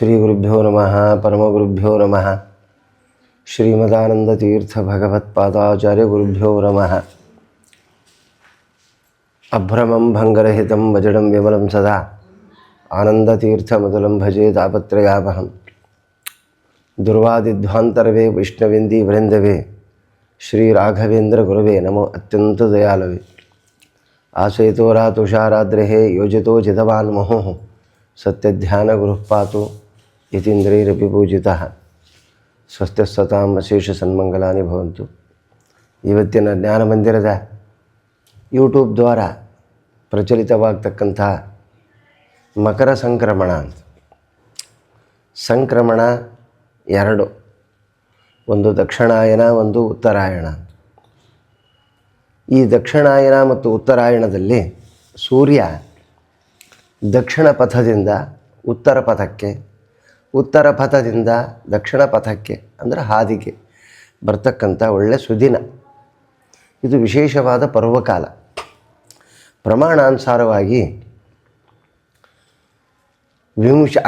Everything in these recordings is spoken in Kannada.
ಶ್ರೀ ಗುರುಭ್ಯೋ ನಮಃ ಪರಮಗುರುಭ್ಯೋ ನಮಃ ಶ್ರೀಮದಾನಂದತೀರ್ಥ ಭಗವತ್ಪಾದಾಚಾರ್ಯ ಗುರುಭ್ಯೋ ನಮಃ. ಅಭ್ರಮಂ ಭಂಗರಹಿತಂ ವಜಡಂ ವಿಮಲಂ ಸದಾ ಆನಂದತೀರ್ಥಮತುಲಂ ಭಜೆ ತಾಪತ್ರಯಾಪಹಂ. ದುರ್ವಾದಿಧ್ವಾಂತರವೇ ವೈಷ್ಣವೇಂದಿ ವೃಂದವೇ ಶ್ರೀ ರಾಘವೇಂದ್ರ ಗುರವೇ ನಮೋ ಅತ್ಯಂತ ದಯಾಲವೇ. ಆಸೇತೋರಾ ತುಷಾರಾದ್ರಹೇ ಯೋಜಿತೋ ಜಿತವಾನ್ ಮಹೋ ಸತ್ಯಧ್ಯಾನ ಗುರುಪಾತು ಯತೀಂದ್ರೈರಪಿ ಪೂಜಿತಃ. ಸ್ವಸ್ತ್ಯಸ್ಸತಾಂ ಅಶೇಷ ಸನ್ಮಂಗಲಾನಿ ಭವಂತು. ಇವತ್ತಿನ ಜ್ಞಾನ ಮಂದಿರದ ಯೂಟ್ಯೂಬ್ ದ್ವಾರ ಪ್ರಚಲಿತವಾಗ್ತಕ್ಕಂಥ ಮಕರ ಸಂಕ್ರಮಣ ಅಂತ. ಸಂಕ್ರಮಣ ಎರಡು, ಒಂದು ದಕ್ಷಿಣಾಯನ, ಒಂದು ಉತ್ತರಾಯಣ. ಈ ದಕ್ಷಿಣಾಯನ ಮತ್ತು ಉತ್ತರಾಯಣದಲ್ಲಿ ಸೂರ್ಯ ದಕ್ಷಿಣ ಪಥದಿಂದ ಉತ್ತರ ಪಥಕ್ಕೆ, ಉತ್ತರ ಪಥದಿಂದ ದಕ್ಷಿಣ ಪಥಕ್ಕೆ ಅಂದರೆ ಹಾದಿಗೆ ಬರ್ತಕ್ಕಂಥ ಒಳ್ಳೆಯ ಸುದಿನ. ಇದು ವಿಶೇಷವಾದ ಪರ್ವಕಾಲ. ಪ್ರಮಾಣಾನುಸಾರವಾಗಿ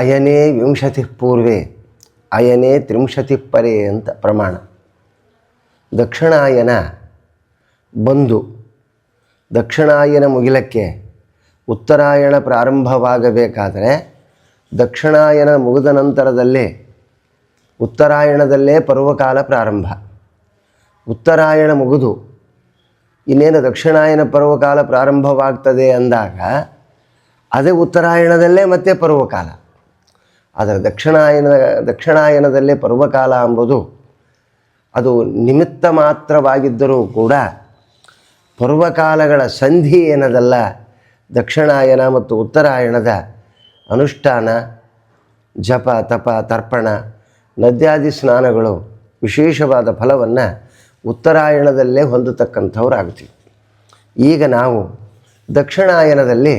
ಅಯನೇ ವಿಂಶತಿ ಪೂರ್ವೆ ಅಯನೇ ತ್ರಿಂಶತಿ ಪರೇ ಅಂತ ಪ್ರಮಾಣ. ದಕ್ಷಿಣಾಯನ ಬಂದು ದಕ್ಷಿಣಾಯನ ಮುಗಿಲಕ್ಕೆ ಉತ್ತರಾಯಣ ಪ್ರಾರಂಭವಾಗಬೇಕಾದರೆ ದಕ್ಷಿಣಾಯನ ಮುಗಿದ ನಂತರದಲ್ಲೇ ಉತ್ತರಾಯಣದಲ್ಲೇ ಪರ್ವಕಾಲ ಪ್ರಾರಂಭ. ಉತ್ತರಾಯಣ ಮುಗಿದು ಇನ್ನೇನು ದಕ್ಷಿಣಾಯನ ಪರ್ವಕಾಲ ಪ್ರಾರಂಭವಾಗ್ತದೆ ಅಂದಾಗ ಅದೇ ಉತ್ತರಾಯಣದಲ್ಲೇ ಮತ್ತೆ ಪರ್ವಕಾಲ. ಆದರೆ ದಕ್ಷಿಣಾಯನದಲ್ಲೇ ಪರ್ವಕಾಲ ಎಂಬುದು ಅದು ನಿಮಿತ್ತ ಮಾತ್ರವಾಗಿದ್ದರೂ ಕೂಡ ಪರ್ವಕಾಲಗಳ ಸಂಧಿ ಏನದಲ್ಲ, ದಕ್ಷಿಣಾಯನ ಮತ್ತು ಉತ್ತರಾಯಣದ ಅನುಷ್ಠಾನ, ಜಪ, ತಪ, ತರ್ಪಣ, ನದ್ಯಾದಿ ಸ್ನಾನಗಳು ವಿಶೇಷವಾದ ಫಲವನ್ನು ಉತ್ತರಾಯಣದಲ್ಲೇ ಹೊಂದತಕ್ಕಂಥವ್ರಾಗ್ತೀವಿ. ಈಗ ನಾವು ದಕ್ಷಿಣಾಯನದಲ್ಲಿ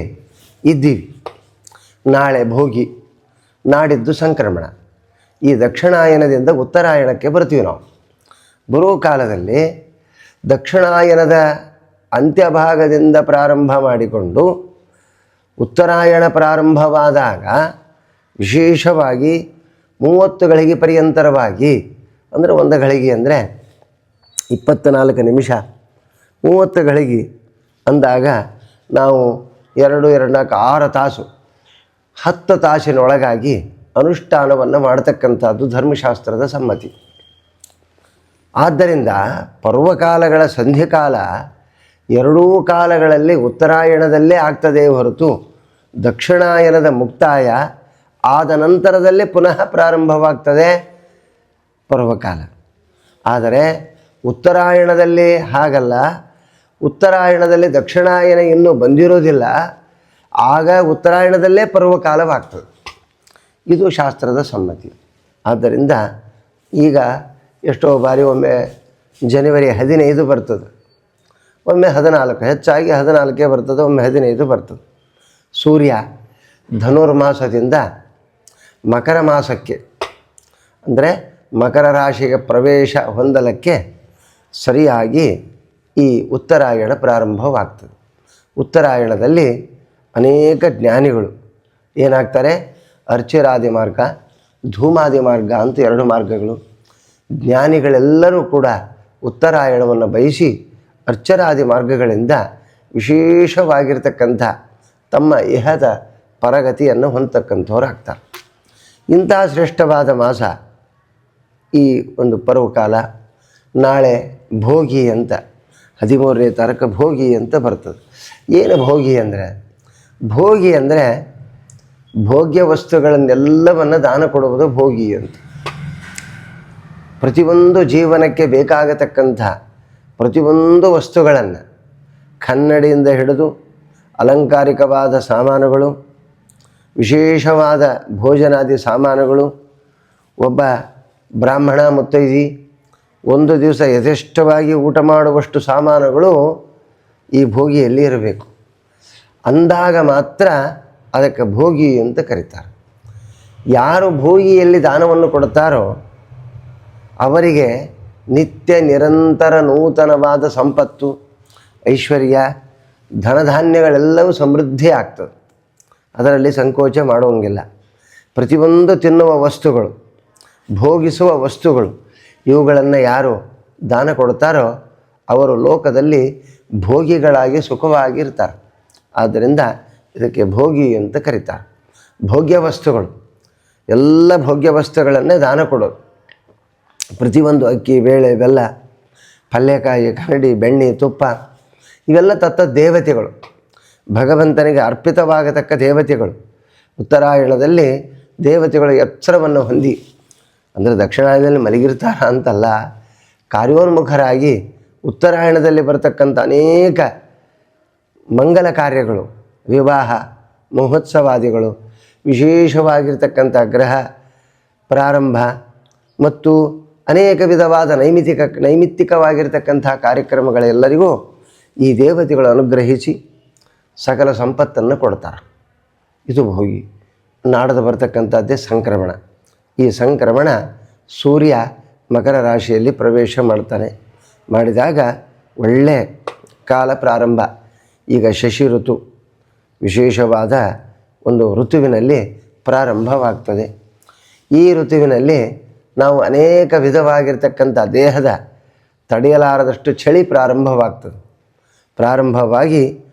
ಇದ್ದೀವಿ. ನಾಳೆ ಭೋಗಿ, ನಾಡಿದ್ದು ಸಂಕ್ರಮಣ. ಈ ದಕ್ಷಿಣಾಯನದಿಂದ ಉತ್ತರಾಯಣಕ್ಕೆ ಬರ್ತೀವಿ ನಾವು. ಬರೋ ಕಾಲದಲ್ಲಿ ದಕ್ಷಿಣಾಯನದ ಅಂತ್ಯಭಾಗದಿಂದ ಪ್ರಾರಂಭ ಮಾಡಿಕೊಂಡು ಉತ್ತರಾಯಣ ಪ್ರಾರಂಭವಾದಾಗ ವಿಶೇಷವಾಗಿ 30 ಗಳಿಗೆ ಪರ್ಯಂತರವಾಗಿ, ಅಂದರೆ ಒಂದು ಗಳಿಗೆ ಅಂದರೆ 24 ನಿಮಿಷ, 30 ಗಳಿಗೆ ಅಂದಾಗ ನಾವು 2, 2, 4, 6 ತಾಸು, 10 ತಾಸಿನೊಳಗಾಗಿ ಅನುಷ್ಠಾನವನ್ನು ಮಾಡತಕ್ಕಂಥದ್ದು ಧರ್ಮಶಾಸ್ತ್ರದ ಸಮ್ಮತಿ. ಆದ್ದರಿಂದ ಪರ್ವಕಾಲಗಳ ಸಂಧಿಕಾಲ ಎರಡೂ ಕಾಲಗಳಲ್ಲಿ ಉತ್ತರಾಯಣದಲ್ಲೇ ಆಗ್ತದೆ ಹೊರತು ದಕ್ಷಿಣಾಯನದ ಮುಕ್ತಾಯ ಆದ ನಂತರದಲ್ಲೇ ಪುನಃ ಪ್ರಾರಂಭವಾಗ್ತದೆ ಪರ್ವಕಾಲ. ಆದರೆ ಉತ್ತರಾಯಣದಲ್ಲಿ ಹಾಗಲ್ಲ. ಉತ್ತರಾಯಣದಲ್ಲಿ ದಕ್ಷಿಣಾಯನ ಇನ್ನೂ ಬಂದಿರೋದಿಲ್ಲ, ಆಗ ಉತ್ತರಾಯಣದಲ್ಲೇ ಪರ್ವಕಾಲವಾಗ್ತದೆ. ಇದು ಶಾಸ್ತ್ರದ ಸಮ್ಮತಿ. ಆದ್ದರಿಂದ ಈಗ ಎಷ್ಟೋ ಬಾರಿ ಒಮ್ಮೆ ಜನವರಿ 15 ಬರ್ತದೆ, ಒಮ್ಮೆ 14, ಹೆಚ್ಚಾಗಿ 14 ಬರ್ತದೆ, ಒಮ್ಮೆ 15 ಬರ್ತದೆ. ಸೂರ್ಯ ಧನುರ್ಮಾಸದಿಂದ ಮಕರ ಮಾಸಕ್ಕೆ ಅಂದರೆ ಮಕರ ರಾಶಿಗೆ ಪ್ರವೇಶ ಹೊಂದಲಕ್ಕೆ ಸರಿಯಾಗಿ ಈ ಉತ್ತರಾಯಣ ಪ್ರಾರಂಭವಾಗ್ತದೆ. ಉತ್ತರಾಯಣದಲ್ಲಿ ಅನೇಕ ಜ್ಞಾನಿಗಳು ಏನಾಗ್ತಾರೆ, ಅರ್ಚಿರಾದಿ ಮಾರ್ಗ, ಧೂಮಾದಿ ಮಾರ್ಗ ಅಂತ 2 ಮಾರ್ಗಗಳು. ಜ್ಞಾನಿಗಳೆಲ್ಲರೂ ಕೂಡ ಉತ್ತರಾಯಣವನ್ನು ಬಯಸಿ ಅರ್ಚರಾದಿ ಮಾರ್ಗಗಳಿಂದ ವಿಶೇಷವಾಗಿರ್ತಕ್ಕಂಥ ತಮ್ಮ ಇಹದ ಪರಗತಿಯನ್ನು ಹೊಂದತಕ್ಕಂಥವ್ರಾಗ್ತಾರೆ. ಇಂಥ ಶ್ರೇಷ್ಠವಾದ ಮಾಸ ಈ ಒಂದು ಪರ್ವಕಾಲ. ನಾಳೆ ಭೋಗಿ ಅಂತ 13ನೇ ತಾರೀಕು ಭೋಗಿ ಅಂತ ಬರ್ತದೆ. ಏನು ಭೋಗಿ ಅಂದರೆ? ಭೋಗಿ ಅಂದರೆ ಭೋಗ್ಯ ವಸ್ತುಗಳನ್ನೆಲ್ಲವನ್ನು ದಾನ ಕೊಡುವುದು ಭೋಗಿ ಅಂತ. ಪ್ರತಿಯೊಂದು ಜೀವನಕ್ಕೆ ಬೇಕಾಗತಕ್ಕಂಥ ಪ್ರತಿಯೊಂದು ವಸ್ತುಗಳನ್ನು, ಕನ್ನಡಿಯಿಂದ ಹಿಡಿದು ಅಲಂಕಾರಿಕವಾದ ಸಾಮಾನುಗಳು, ವಿಶೇಷವಾದ ಭೋಜನಾದಿ ಸಾಮಾನುಗಳು, ಒಬ್ಬ ಬ್ರಾಹ್ಮಣ ಮುತ್ತೈದಿ ಒಂದು ದಿವಸ ಯಥೇಷ್ಟವಾಗಿ ಊಟ ಮಾಡುವಷ್ಟು ಸಾಮಾನುಗಳು ಈ ಭೋಗಿಯಲ್ಲಿ ಇರಬೇಕು. ಅಂದಾಗ ಮಾತ್ರ ಅದಕ್ಕೆ ಭೋಗಿ ಅಂತ ಕರೀತಾರೆ. ಯಾರು ಭೋಗಿಯಲ್ಲಿ ದಾನವನ್ನು ಕೊಡ್ತಾರೋ ಅವರಿಗೆ ನಿತ್ಯ ನಿರಂತರ ನೂತನವಾದ ಸಂಪತ್ತು, ಐಶ್ವರ್ಯ, ಧನಧಾನ್ಯಗಳೆಲ್ಲವೂ ಸಮೃದ್ಧಿ ಆಗ್ತದೆ. ಅದರಲ್ಲಿ ಸಂಕೋಚ ಮಾಡುವಂಗಿಲ್ಲ. ಪ್ರತಿಯೊಂದು ತಿನ್ನುವ ವಸ್ತುಗಳು, ಭೋಗಿಸುವ ವಸ್ತುಗಳು, ಇವುಗಳನ್ನು ಯಾರು ದಾನ ಕೊಡ್ತಾರೋ ಅವರು ಲೋಕದಲ್ಲಿ ಭೋಗಿಗಳಾಗಿ ಸುಖವಾಗಿರ್ತಾರೆ. ಆದ್ದರಿಂದ ಇದಕ್ಕೆ ಭೋಗಿ ಅಂತ ಕರೀತಾರೆ. ಭೋಗ್ಯ ವಸ್ತುಗಳು, ಎಲ್ಲ ಭೋಗ್ಯ ವಸ್ತುಗಳನ್ನೇ ದಾನ ಕೊಡೋದು. ಪ್ರತಿಯೊಂದು ಅಕ್ಕಿ, ಬೇಳೆ, ಬೆಲ್ಲ, ಪಲ್ಯಕಾಯಿ, ಕನ್ನಡಿ, ಬೆಣ್ಣೆ, ತುಪ್ಪ ಇವೆಲ್ಲ ತತ್ತ ದೇವತೆಗಳು, ಭಗವಂತನಿಗೆ ಅರ್ಪಿತವಾಗತಕ್ಕ ದೇವತೆಗಳು. ಉತ್ತರಾಯಣದಲ್ಲಿ ದೇವತೆಗಳು ಎಚ್ಚರವನ್ನು ಹೊಂದಿ, ಅಂದರೆ ದಕ್ಷಿಣಾಯನದಲ್ಲಿ ಮಲಗಿರ್ತಾರ ಅಂತಲ್ಲ, ಕಾರ್ಯೋನ್ಮುಖರಾಗಿ ಉತ್ತರಾಯಣದಲ್ಲಿ ಬರತಕ್ಕಂಥ ಅನೇಕ ಮಂಗಲ ಕಾರ್ಯಗಳು, ವಿವಾಹ ಮಹೋತ್ಸವಾದಿಗಳು, ವಿಶೇಷವಾಗಿರ್ತಕ್ಕಂಥ ಗ್ರಹ ಪ್ರಾರಂಭ ಮತ್ತು ಅನೇಕ ವಿಧವಾದ ನೈಮಿತ್ತಿಕವಾಗಿರ್ತಕ್ಕಂಥ ಕಾರ್ಯಕ್ರಮಗಳೆಲ್ಲರಿಗೂ ಈ ದೇವತೆಗಳು ಅನುಗ್ರಹಿಸಿ ಸಕಲ ಸಂಪತ್ತನ್ನು ಕೊಡ್ತಾರೆ. ಇದು ಭೋಗಿ. ನಾಡದ ಬರ್ತಕ್ಕಂಥದ್ದೇ ಸಂಕ್ರಮಣ. ಈ ಸಂಕ್ರಮಣ ಸೂರ್ಯ ಮಕರ ರಾಶಿಯಲ್ಲಿ ಪ್ರವೇಶ ಮಾಡ್ತಾನೆ. ಮಾಡಿದಾಗ ಒಳ್ಳೆಯ ಕಾಲ ಪ್ರಾರಂಭ. ಈಗ ಶಶಿ ಋತು ವಿಶೇಷವಾದ ಒಂದು ಋತುವಿನಲ್ಲಿ ಪ್ರಾರಂಭವಾಗ್ತದೆ. ಈ ಋತುವಿನಲ್ಲಿ ನಾವು ಅನೇಕ ವಿಧವಾಗಿರ್ತಕ್ಕಂಥ ದೇಹದ ತಡೆಯಲಾರದಷ್ಟು ಚಳಿ ಪ್ರಾರಂಭವಾಗ್ತದೆ. ಪ್ರಾರಂಭವಾಗಿ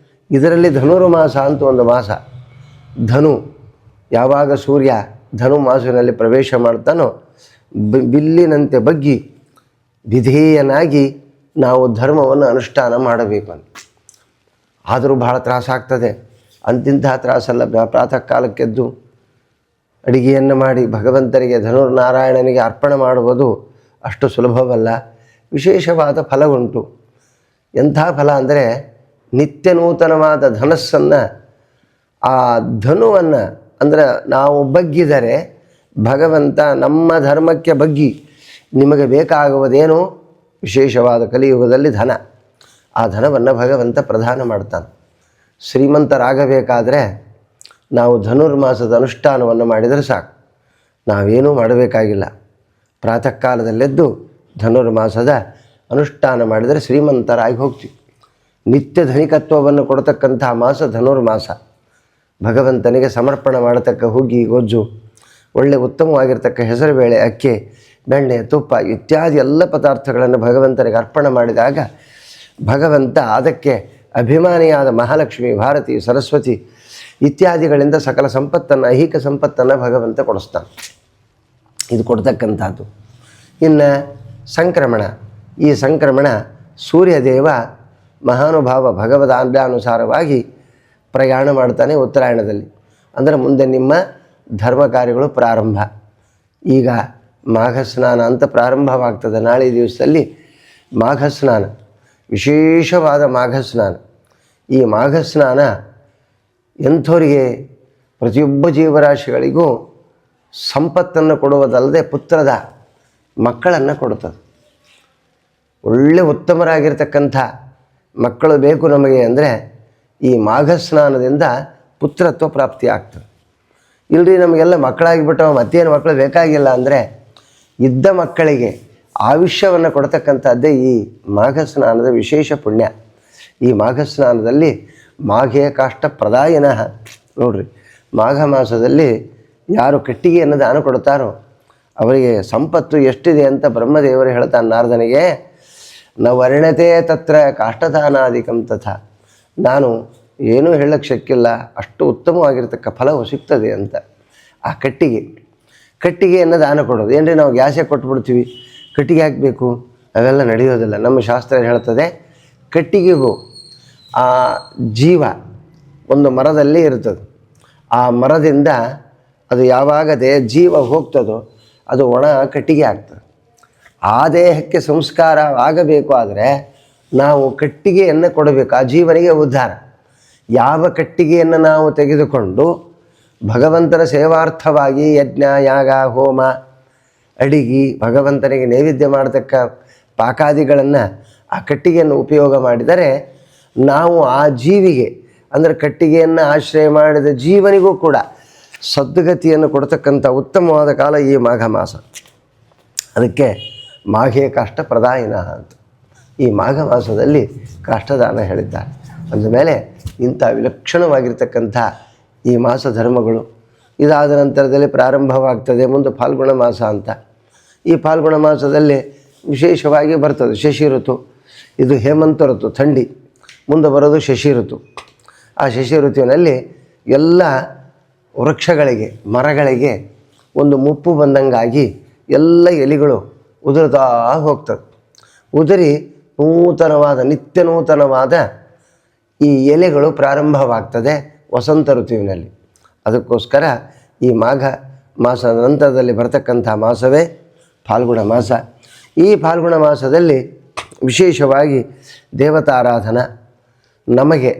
ಇದರಲ್ಲಿ ಧನುರ್ಮಾಸ ಅಂತ ಒಂದು ಮಾಸ. ಧನು ಯಾವಾಗ ಸೂರ್ಯ ಧನು ಮಾಸದಲ್ಲಿ ಪ್ರವೇಶ ಮಾಡ್ತಾನೋ ಬಿಲ್ಲಿನಂತೆ ಬಗ್ಗಿ ವಿಧೇಯನಾಗಿ ನಾವು ಧರ್ಮವನ್ನು ಅನುಷ್ಠಾನ ಮಾಡಬೇಕು ಅಂತ. ಆದರೂ ಬಹಳ ತ್ರಾಸಾಗ್ತದೆ. ಅಂತಿಂತಹ ತ್ರಾಸಲ್ಲ. ಪ್ರಾತಃ ಕಾಲಕ್ಕೆದ್ದು ಅಡಿಗೆಯನ್ನು ಮಾಡಿ ಭಗವಂತನಿಗೆ ಧನುರ್ನಾರಾಯಣನಿಗೆ ಅರ್ಪಣೆ ಮಾಡುವುದು ಅಷ್ಟು ಸುಲಭವಲ್ಲ. ವಿಶೇಷವಾದ ಫಲ ಉಂಟು. ಎಂಥ ಫಲ ಅಂದರೆ ನಿತ್ಯ ನೂತನವಾದ ಧನಸ್ಸನ್ನು, ಆ ಧನುವನ್ನು ಅಂದರೆ ನಾವು ಬಗ್ಗಿದರೆ ಭಗವಂತ ನಮ್ಮ ಧರ್ಮಕ್ಕೆ ಬಗ್ಗಿ ನಿಮಗೆ ಬೇಕಾಗುವುದೇನು ವಿಶೇಷವಾದ ಕಲಿಯುಗದಲ್ಲಿ ಧನ. ಆ ಧನವನ್ನು ಭಗವಂತ ಪ್ರದಾನ ಮಾಡ್ತಾನೆ. ಶ್ರೀಮಂತರಾಗಬೇಕಾದರೆ ನಾವು ಧನುರ್ಮಾಸದ ಅನುಷ್ಠಾನವನ್ನು ಮಾಡಿದರೆ ಸಾಕು. ನಾವೇನೂ ಮಾಡಬೇಕಾಗಿಲ್ಲ. ಪ್ರಾತಃ ಕಾಲದಲ್ಲೆದ್ದು ಧನುರ್ಮಾಸದ ಅನುಷ್ಠಾನ ಮಾಡಿದರೆ ಶ್ರೀಮಂತರಾಗಿ ಹೋಗ್ತೀವಿ. ನಿತ್ಯ ಧನಿಕತ್ವವನ್ನು ಕೊಡತಕ್ಕಂಥ ಮಾಸ ಧನುರ್ಮಾಸ. ಭಗವಂತನಿಗೆ ಸಮರ್ಪಣೆ ಮಾಡತಕ್ಕ ಹುಗ್ಗಿ, ಗೊಜ್ಜು, ಒಳ್ಳೆ ಉತ್ತಮವಾಗಿರ್ತಕ್ಕ ಹೆಸರುಬೇಳೆ, ಅಕ್ಕಿ, ಬೆಣ್ಣೆ, ತುಪ್ಪ ಇತ್ಯಾದಿ ಎಲ್ಲ ಪದಾರ್ಥಗಳನ್ನು ಭಗವಂತನಿಗೆ ಅರ್ಪಣೆ ಮಾಡಿದಾಗ ಭಗವಂತ ಅದಕ್ಕೆ ಅಭಿಮಾನಿಯಾದ ಮಹಾಲಕ್ಷ್ಮಿ, ಭಾರತಿ, ಸರಸ್ವತಿ ಇತ್ಯಾದಿಗಳಿಂದ ಸಕಲ ಸಂಪತ್ತನ್ನು, ಐಹಿಕ ಸಂಪತ್ತನ್ನು ಭಗವಂತ ಕೊಡಿಸ್ತಾನೆ. ಇದು ಕೊಡ್ತಕ್ಕಂಥದ್ದು. ಇನ್ನು ಸಂಕ್ರಮಣ. ಈ ಸಂಕ್ರಮಣ ಸೂರ್ಯದೇವ ಮಹಾನುಭಾವ ಭಗವದ್ ಆಜ್ಞಾನುಸಾರವಾಗಿ ಪ್ರಯಾಣ ಮಾಡ್ತಾನೆ ಉತ್ತರಾಯಣದಲ್ಲಿ. ಅಂದರೆ ಮುಂದೆ ನಿಮ್ಮ ಧರ್ಮ ಕಾರ್ಯಗಳು ಪ್ರಾರಂಭ. ಈಗ ಮಾಘ ಸ್ನಾನ ಅಂತ ಪ್ರಾರಂಭವಾಗ್ತದೆ. ನಾಳೆ ದಿವಸದಲ್ಲಿ ಮಾಘ ಸ್ನಾನ, ವಿಶೇಷವಾದ ಮಾಘ ಸ್ನಾನ. ಈ ಮಾಘ ಸ್ನಾನ ಎಂಥವರಿಗೆ, ಪ್ರತಿಯೊಬ್ಬ ಜೀವರಾಶಿಗಳಿಗೂ ಸಂಪತ್ತನ್ನು ಕೊಡುವುದಲ್ಲದೆ ಪುತ್ರದ ಮಕ್ಕಳನ್ನು ಕೊಡುತ್ತದೆ. ಒಳ್ಳೆ ಉತ್ತಮರಾಗಿರ್ತಕ್ಕಂಥ ಮಕ್ಕಳು ಬೇಕು ನಮಗೆ ಅಂದರೆ ಈ ಮಾಘ ಸ್ನಾನದಿಂದ ಪುತ್ರತ್ವ ಪ್ರಾಪ್ತಿ ಆಗ್ತದೆ. ಇಲ್ಲರಿ ನಮಗೆಲ್ಲ ಮಕ್ಕಳಾಗಿಬಿಟ್ಟವ ಮತ್ತೇನು ಮಕ್ಕಳು ಬೇಕಾಗಿಲ್ಲ ಅಂದರೆ ಇದ್ದ ಮಕ್ಕಳಿಗೆ ಆಯುಷ್ಯವನ್ನು ಕೊಡ್ತಕ್ಕಂಥದ್ದೇ ಈ ಮಾಘ ಸ್ನಾನದ ವಿಶೇಷ ಪುಣ್ಯ. ಈ ಮಾಘ ಸ್ನಾನದಲ್ಲಿ ಮಾಘೇ ಕಾಷ್ಟ ಪ್ರದಾಯಿನ. ನೋಡ್ರಿ, ಮಾಘ ಮಾಸದಲ್ಲಿ ಯಾರು ಕಟ್ಟಿಗೆಯನ್ನು ದಾನ ಕೊಡ್ತಾರೋ ಅವರಿಗೆ ಸಂಪತ್ತು ಎಷ್ಟಿದೆ ಅಂತ ಬ್ರಹ್ಮದೇವರು ಹೇಳ್ತಾನೆ ನಾರದನಿಗೆ. ನ ವರ್ಣತೆ ತತ್ರ ಕಾಷ್ಟದಾನಾದಿಕಂ ತಥಾ. ನಾನು ಏನೂ ಹೇಳಕ್ಕೆ ಶಕ್ಕಿಲ್ಲ, ಅಷ್ಟು ಉತ್ತಮವಾಗಿರ್ತಕ್ಕ ಫಲವು ಸಿಗ್ತದೆ ಅಂತ. ಆ ಕಟ್ಟಿಗೆಯನ್ನು ದಾನ ಕೊಡೋದು. ಏನ್ರಿ ನಾವು ಗ್ಯಾಸೇ ಕೊಟ್ಬಿಡ್ತೀವಿ, ಕಟ್ಟಿಗೆ ಹಾಕಬೇಕು, ಅವೆಲ್ಲ ನಡೆಯೋದಿಲ್ಲ. ನಮ್ಮ ಶಾಸ್ತ್ರ ಹೇಳ್ತದೆ ಕಟ್ಟಿಗೆಗೂ ಆ ಜೀವ ಒಂದು ಮರದಲ್ಲಿ ಇರ್ತದೆ. ಆ ಮರದಿಂದ ಅದು ಯಾವಾಗ ಜೀವ ಹೋಗ್ತದೋ ಅದು ಒಣ ಕಟ್ಟಿಗೆ ಆಗ್ತದೆ. ಆ ದೇಹಕ್ಕೆ ಸಂಸ್ಕಾರ ಆಗಬೇಕು ಆದರೆ ನಾವು ಕಟ್ಟಿಗೆಯನ್ನು ಕೊಡಬೇಕು. ಆ ಜೀವನಿಗೆ ಉದ್ಧಾರ. ಯಾವ ಕಟ್ಟಿಗೆಯನ್ನು ನಾವು ತೆಗೆದುಕೊಂಡು ಭಗವಂತನ ಸೇವಾರ್ಥವಾಗಿ ಯಜ್ಞ, ಯಾಗ, ಹೋಮ, ಅಡಿಗೆ, ಭಗವಂತನಿಗೆ ನೈವೇದ್ಯ ಮಾಡತಕ್ಕ ಪಾಕಾದಿಗಳನ್ನು ಆ ಕಟ್ಟಿಗೆಯನ್ನು ಉಪಯೋಗ ಮಾಡಿದರೆ ನಾವು ಆ ಜೀವಿಗೆ, ಅಂದರೆ ಕಟ್ಟಿಗೆಯನ್ನು ಆಶ್ರಯ ಮಾಡಿದ ಜೀವನಿಗೂ ಕೂಡ ಸದ್ಗತಿಯನ್ನು ಕೊಡ್ತಕ್ಕಂಥ ಉತ್ತಮವಾದ ಕಾಲ ಈ ಮಾಘ ಮಾಸ. ಅದಕ್ಕೆ ಮಾಘೇ ಕಾಷ್ಟ ಪ್ರದಾಯಿನ ಅಂತ ಈ ಮಾಘ ಮಾಸದಲ್ಲಿ ಕಾಷ್ಟದಾನ ಹೇಳಿದ್ದಾರೆ. ಅಂದಮೇಲೆ ಇಂಥ ವಿಲಕ್ಷಣವಾಗಿರ್ತಕ್ಕಂಥ ಈ ಮಾಸ ಧರ್ಮಗಳು ಇದಾದ ನಂತರದಲ್ಲಿ ಪ್ರಾರಂಭವಾಗ್ತದೆ ಮುಂದೆ ಫಾಲ್ಗುಣ ಮಾಸ ಅಂತ. ಈ ಫಾಲ್ಗುಣ ಮಾಸದಲ್ಲಿ ವಿಶೇಷವಾಗಿ ಬರ್ತದೆ ಶಶಿ ಋತು. ಇದು ಹೇಮಂತ ಋತು, ಥಂಡಿ. ಮುಂದೆ ಬರೋದು ಶಶಿ ಋತು. ಆ ಶಶಿ ಋತುವಿನಲ್ಲಿ ಎಲ್ಲ ವೃಕ್ಷಗಳಿಗೆ, ಮರಗಳಿಗೆ ಒಂದು ಮುಪ್ಪು ಬಂದಂಗಾಗಿ ಎಲ್ಲ ಎಲೆಗಳು ಉದುರ್ತಾ ಹೋಗ್ತದೆ. ಉದುರಿ ನಿತ್ಯ ನೂತನವಾದ ಈ ಎಲೆಗಳು ಪ್ರಾರಂಭವಾಗ್ತದೆ ವಸಂತ ಋತುವಿನಲ್ಲಿ. ಅದಕ್ಕೋಸ್ಕರ ಈ ಮಾಘ ಮಾಸದ ನಂತರದಲ್ಲಿ ಬರ್ತಕ್ಕಂಥ ಮಾಸವೇ ಫಾಲ್ಗುಣ ಮಾಸ. ಈ ಫಾಲ್ಗುಣ ಮಾಸದಲ್ಲಿ ವಿಶೇಷವಾಗಿ ದೇವತಾರಾಧನಾ, ನಮಗೆ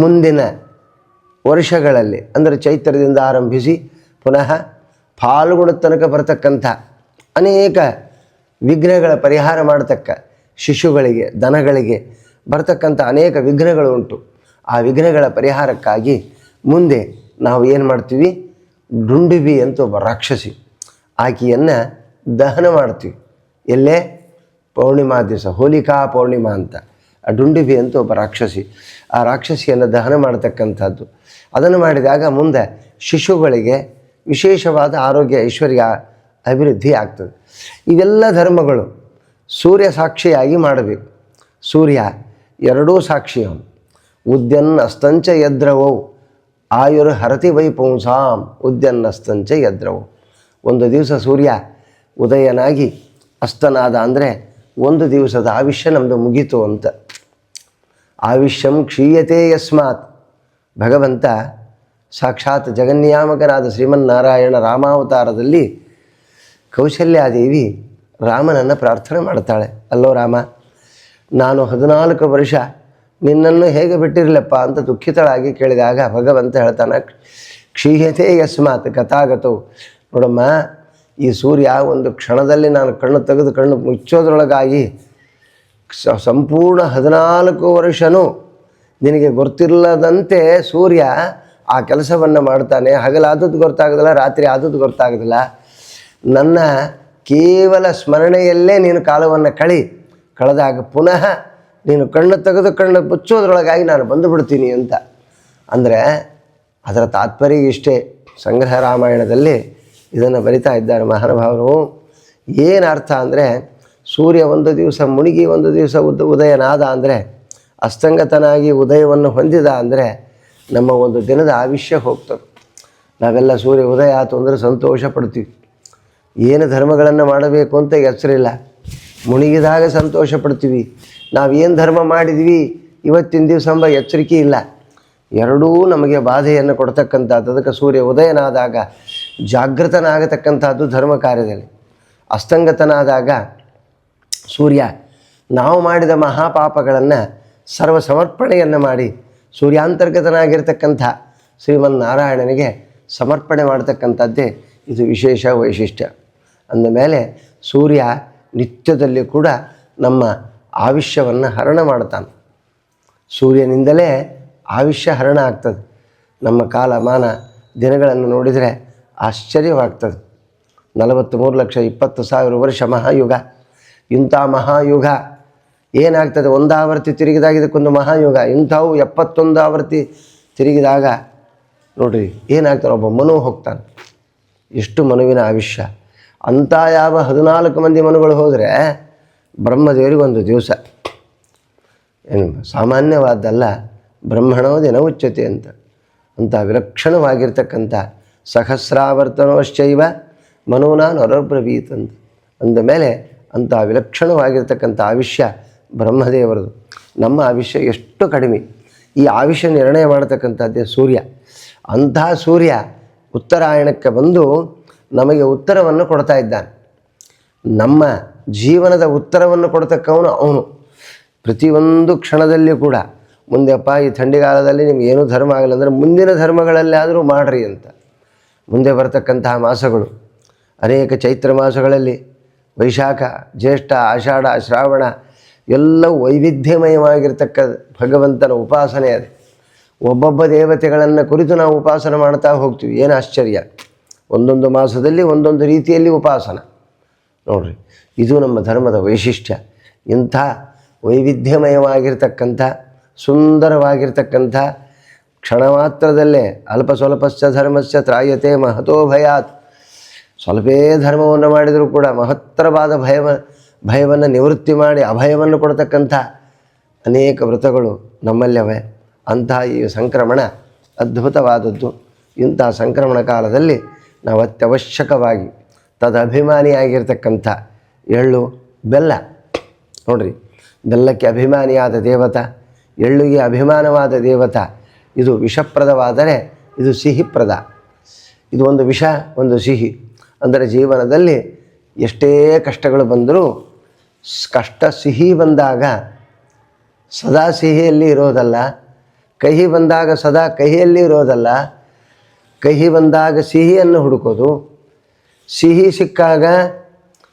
ಮುಂದಿನ ವರ್ಷಗಳಲ್ಲಿ ಅಂದರೆ ಚೈತ್ರದಿಂದ ಆರಂಭಿಸಿ ಪುನಃ ಫಾಲ್ಗುಣ ತನಕ ಬರತಕ್ಕಂಥ ಅನೇಕ ವಿಘ್ನಗಳ ಪರಿಹಾರ ಮಾಡತಕ್ಕ ಶಿಶುಗಳಿಗೆ, ದನಗಳಿಗೆ ಬರ್ತಕ್ಕಂಥ ಅನೇಕ ವಿಘ್ನಗಳು ಉಂಟು. ಆ ವಿಘ್ನಗಳ ಪರಿಹಾರಕ್ಕಾಗಿ ಮುಂದೆ ನಾವು ಏನು ಮಾಡ್ತೀವಿ, ಡುಂಡುಬಿ ಅಂತ ಒಬ್ಬ ರಾಕ್ಷಸಿ, ಆಕೆಯನ್ನು ದಹನ ಮಾಡ್ತೀವಿ. ಎಲ್ಲೇ? ಪೌರ್ಣಿಮಾ ದಿವಸ, ಹೋಲಿಕಾ ಪೌರ್ಣಿಮಾ ಅಂತ. ಆ ಡುಂಡುಬಿ ಅಂತ ಒಬ್ಬ ರಾಕ್ಷಸಿ, ಆ ರಾಕ್ಷಸಿಯನ್ನು ದಹನ ಮಾಡತಕ್ಕಂಥದ್ದು. ಅದನ್ನು ಮಾಡಿದಾಗ ಮುಂದೆ ಶಿಶುಗಳಿಗೆ ವಿಶೇಷವಾದ ಆರೋಗ್ಯ ಐಶ್ವರ್ಯ ಅಭಿವೃದ್ಧಿ ಆಗ್ತದೆ. ಇವೆಲ್ಲ ಧರ್ಮಗಳು ಸೂರ್ಯ ಸಾಕ್ಷಿಯಾಗಿ ಮಾಡಬೇಕು. ಸೂರ್ಯ ಎರಡೂ ಸಾಕ್ಷಿ ಅವನು. ಉದ್ಯನ್ನಸ್ತಂಚ ಯದ್ರವೌ ಆಯುರ್ ಹರತಿ ವೈಪುಂಸಾಂ ಉದ್ಯನ್ನಸ್ತಂಚ ಯದ್ರವೌ. ಒಂದು ದಿವಸ ಸೂರ್ಯ ಉದಯನಾಗಿ ಅಸ್ತನಾದ ಅಂದರೆ ಒಂದು ದಿವಸದ ಆಯುಷ್ಯ ನಮ್ಮದು ಮುಗೀತು ಅಂತ. ಆಯುಷ್ಯಂ ಕ್ಷೀಯತೆ ಯಸ್ಮಾತ್. ಭಗವಂತ ಸಾಕ್ಷಾತ್ ಜಗನ್ನಿಯಾಮಕನಾದ ಶ್ರೀಮನ್ನಾರಾಯಣ ರಾಮಾವತಾರದಲ್ಲಿ ಕೌಶಲ್ಯಾದೇವಿ ರಾಮನನ್ನು ಪ್ರಾರ್ಥನೆ ಮಾಡ್ತಾಳೆ. ಅಲ್ಲೋ ರಾಮ, ನಾನು 14 ವರ್ಷ ನಿನ್ನನ್ನು ಹೇಗೆ ಬಿಟ್ಟಿರಲಪ್ಪ ಅಂತ ದುಃಖಿತಳಾಗಿ ಕೇಳಿದಾಗ ಭಗವಂತ ಹೇಳ್ತಾನೆ, ಕ್ಷೀಯತೆ ಯಸ್ಮಾತ್ ಗತಾಗತವು. ನೋಡಮ್ಮ, ಈ ಸೂರ್ಯ ಒಂದು ಕ್ಷಣದಲ್ಲಿ ನಾನು ಕಣ್ಣು ತೆಗೆದು ಕಣ್ಣು ಮುಚ್ಚೋದ್ರೊಳಗಾಗಿ ಸಂಪೂರ್ಣ 14 ವರ್ಷವೂ ನಿನಗೆ ಗೊತ್ತಿಲ್ಲದಂತೆ ಸೂರ್ಯ ಆ ಕೆಲಸವನ್ನು ಮಾಡ್ತಾನೆ. ಹಗಲಾದದ್ದು ಗೊತ್ತಾಗೋದಿಲ್ಲ, ರಾತ್ರಿ ಆದದ್ದು ಗೊತ್ತಾಗೋದಿಲ್ಲ. ನನ್ನ ಕೇವಲ ಸ್ಮರಣೆಯಲ್ಲೇ ನೀನು ಕಾಲವನ್ನು ಕಳೆದಾಗ ಪುನಃ ನೀನು ಕಣ್ಣು ತೆಗೆದು ಕಣ್ಣು ಮುಚ್ಚೋದ್ರೊಳಗಾಗಿ ನಾನು ಬಂದು ಬಿಡ್ತೀನಿ ಅಂತ. ಅಂದರೆ ಅದರ ತಾತ್ಪರ್ಯ ಇಷ್ಟೇ. ಸಂಗ್ರಹ ರಾಮಾಯಣದಲ್ಲಿ ಇದನ್ನು ಬರಿತಾ ಇದ್ದಾರೆ ಮಹಾನುಭಾವರು. ಏನು ಅರ್ಥ ಅಂದರೆ, ಸೂರ್ಯ ಒಂದು ದಿವಸ ಮುಳುಗಿ ಒಂದು ದಿವಸ ಉದಯನಾದ ಅಂದರೆ, ಅಸ್ತಂಗತನಾಗಿ ಉದಯವನ್ನು ಹೊಂದಿದ ಅಂದರೆ ನಮ್ಮ ಒಂದು ದಿನದ ಆಯುಷ್ಯ ಹೋಗ್ತದೆ. ನಾವೆಲ್ಲ ಸೂರ್ಯ ಉದಯ ಆಯಿತು ಅಂದರೆ ಸಂತೋಷ ಪಡ್ತೀವಿ. ಏನು ಧರ್ಮಗಳನ್ನು ಮಾಡಬೇಕು ಅಂತ ಹೆಸರಿಲ್ಲ. ಮುಳುಗಿದಾಗ ಸಂತೋಷ ಪಡ್ತೀವಿ. ನಾವೇನು ಧರ್ಮ ಮಾಡಿದ್ವಿ ಇವತ್ತಿನ ದಿವಸ ಎಂಬ ಎಚ್ಚರಿಕೆ ಇಲ್ಲ. ಎರಡೂ ನಮಗೆ ಬಾಧೆಯನ್ನು ಕೊಡ್ತಕ್ಕಂಥದ್ದು. ಅದಕ್ಕೆ ಸೂರ್ಯ ಉದಯನಾದಾಗ ಜಾಗೃತನಾಗತಕ್ಕಂಥದ್ದು ಧರ್ಮ ಕಾರ್ಯದಲ್ಲಿ. ಅಸ್ತಂಗತನಾದಾಗ ಸೂರ್ಯ ನಾವು ಮಾಡಿದ ಮಹಾಪಾಪಗಳನ್ನು ಸರ್ವ ಸಮರ್ಪಣೆಯನ್ನು ಮಾಡಿ ಸೂರ್ಯಾಂತರ್ಗತನಾಗಿರ್ತಕ್ಕಂಥ ಶ್ರೀಮನ್ನಾರಾಯಣನಿಗೆ ಸಮರ್ಪಣೆ ಮಾಡ್ತಕ್ಕಂಥದ್ದೇ ಇದು ವಿಶೇಷ ವೈಶಿಷ್ಟ್ಯ. ಅಂದಮೇಲೆ ಸೂರ್ಯ ನಿತ್ಯದಲ್ಲಿ ಕೂಡ ನಮ್ಮ ಆಯುಷ್ಯವನ್ನು ಹರಣ ಮಾಡ್ತಾನೆ. ಸೂರ್ಯನಿಂದಲೇ ಆಯುಷ್ಯ ಹರಣ ಆಗ್ತದೆ. ನಮ್ಮ ಕಾಲಮಾನ ದಿನಗಳನ್ನು ನೋಡಿದರೆ ಆಶ್ಚರ್ಯವಾಗ್ತದೆ. 43,20,000 ವರ್ಷ ಮಹಾಯುಗ. ಇಂಥ ಮಹಾಯುಗ ಏನಾಗ್ತದೆ, ಒಂದು ಆವರ್ತಿ ತಿರುಗಿದಾಗ ಇದಕ್ಕೊಂದು ಮಹಾಯುಗ. ಇಂಥವು 71 ಆವರ್ತಿ ತಿರುಗಿದಾಗ ನೋಡ್ರಿ ಏನಾಗ್ತಾನೆ, ಒಬ್ಬ ಮನು ಹೋಗ್ತಾನೆ. ಎಷ್ಟು ಮನುವಿನ ಆಯುಷ್ಯ. ಅಂಥ ಯಾವ 14 ಮಂದಿ ಮನುಗಳು ಹೋದರೆ ಬ್ರಹ್ಮದೇವರಿಗೆ ಒಂದು ದಿವಸ. ಏನು ಸಾಮಾನ್ಯವಾದ್ದಲ್ಲ. ಬ್ರಹ್ಮಣೋ ದಿನ ಉಚ್ಯತೆ ಅಂತ ವಿಲಕ್ಷಣವಾಗಿರ್ತಕ್ಕಂಥ ಸಹಸ್ರಾವರ್ತನೋಶ್ಚೈವ ಮನೋನಾ ನರಬ್ರವೀತ್ ಅಂದಮೇಲೆ ಅಂಥ ವಿಲಕ್ಷಣವಾಗಿರ್ತಕ್ಕಂಥ ಆಯುಷ್ಯ ಬ್ರಹ್ಮದೇವರದು. ನಮ್ಮ ಆಯುಷ್ಯ ಎಷ್ಟು ಕಡಿಮೆ. ಈ ಆಯುಷ್ಯ ನಿರ್ಣಯ ಮಾಡತಕ್ಕಂಥದ್ದೇ ಸೂರ್ಯ. ಅಂಥ ಸೂರ್ಯ ಉತ್ತರಾಯಣಕ್ಕೆ ಬಂದು ನಮಗೆ ಉತ್ತರವನ್ನು ಕೊಡ್ತಾ ಇದ್ದಾನೆ. ನಮ್ಮ ಜೀವನದ ಉತ್ತರವನ್ನು ಕೊಡ್ತಕ್ಕವನು ಅವನು. ಪ್ರತಿಯೊಂದು ಕ್ಷಣದಲ್ಲಿ ಕೂಡ ಮುಂದೆಪ್ಪ ಈ ಥಂಡಿಗಾಲದಲ್ಲಿ ನಿಮಗೇನೂ ಧರ್ಮ ಆಗಲ್ಲ ಅಂದರೆ ಮುಂದಿನ ಧರ್ಮಗಳಲ್ಲಿ ಆದರೂ ಮಾಡಿರಿ ಅಂತ. ಮುಂದೆ ಬರ್ತಕ್ಕಂತಹ ಮಾಸಗಳು ಅನೇಕ ಚೈತ್ರ ಮಾಸಗಳಲ್ಲಿ ವೈಶಾಖ, ಜ್ಯೇಷ್ಠ, ಆಷಾಢ, ಶ್ರಾವಣ ಎಲ್ಲವೂ ವೈವಿಧ್ಯಮಯವಾಗಿರ್ತಕ್ಕ ಭಗವಂತನ ಉಪಾಸನೆ ಅದು. ಒಬ್ಬೊಬ್ಬ ದೇವತೆಗಳನ್ನು ಕುರಿತು ನಾವು ಉಪಾಸನೆ ಮಾಡ್ತಾ ಹೋಗ್ತೀವಿ. ಏನು ಆಶ್ಚರ್ಯ. ಒಂದೊಂದು ಮಾಸದಲ್ಲಿ ಒಂದೊಂದು ರೀತಿಯಲ್ಲಿ ಉಪಾಸನ. ನೋಡ್ರಿ, ಇದು ನಮ್ಮ ಧರ್ಮದ ವೈಶಿಷ್ಟ್ಯ. ಇಂಥ ವೈವಿಧ್ಯಮಯವಾಗಿರ್ತಕ್ಕಂಥ ಸುಂದರವಾಗಿರ್ತಕ್ಕಂಥ ಕ್ಷಣ ಮಾತ್ರದಲ್ಲೇ ಅಲ್ಪ ಸ್ವಲ್ಪಶ್ಚ ಧರ್ಮಶ್ಚ ತ್ರಾಯತೆ ಮಹತೋ ಭಯಾತ್. ಸ್ವಲ್ಪೇ ಧರ್ಮವನ್ನು ಮಾಡಿದರೂ ಕೂಡ ಮಹತ್ತರವಾದ ಭಯವನ್ನು ನಿವೃತ್ತಿ ಮಾಡಿ ಅಭಯವನ್ನು ಕೊಡ್ತಕ್ಕಂಥ ಅನೇಕ ವ್ರತಗಳು ನಮ್ಮಲ್ಲವೇ. ಅಂತಹ ಈ ಸಂಕ್ರಮಣ ಅದ್ಭುತವಾದದ್ದು. ಇಂಥ ಸಂಕ್ರಮಣ ಕಾಲದಲ್ಲಿ ನಾವು ಅತ್ಯವಶ್ಯಕವಾಗಿ ತದಭಿಮಾನಿಯಾಗಿರ್ತಕ್ಕಂಥ ಎಳ್ಳು ಬೆಲ್ಲ ನೋಡಿರಿ, ಬೆಲ್ಲಕ್ಕೆ ಅಭಿಮಾನಿಯಾದ ದೇವತ, ಎಳ್ಳಿಗೆ ಅಭಿಮಾನವಾದ ದೇವತ. ಇದು ವಿಷಪ್ರದವಾದರೆ ಇದು ಸಿಹಿಪ್ರದ. ಇದು ಒಂದು ವಿಷ, ಒಂದು ಸಿಹಿ. ಅಂದರೆ ಜೀವನದಲ್ಲಿ ಎಷ್ಟೇ ಕಷ್ಟಗಳು ಬಂದರೂ ಕಷ್ಟ ಸಿಹಿ ಬಂದಾಗ ಸದಾ ಸಿಹಿಯಲ್ಲಿ ಇರೋದಲ್ಲ, ಕಹಿ ಬಂದಾಗ ಸದಾ ಕಹಿಯಲ್ಲಿ ಇರೋದಲ್ಲ, ಕಹಿ ಬಂದಾಗ ಸಿಹಿಯನ್ನು ಹುಡುಕೋದು. ಸಿಹಿ ಸಿಕ್ಕಾಗ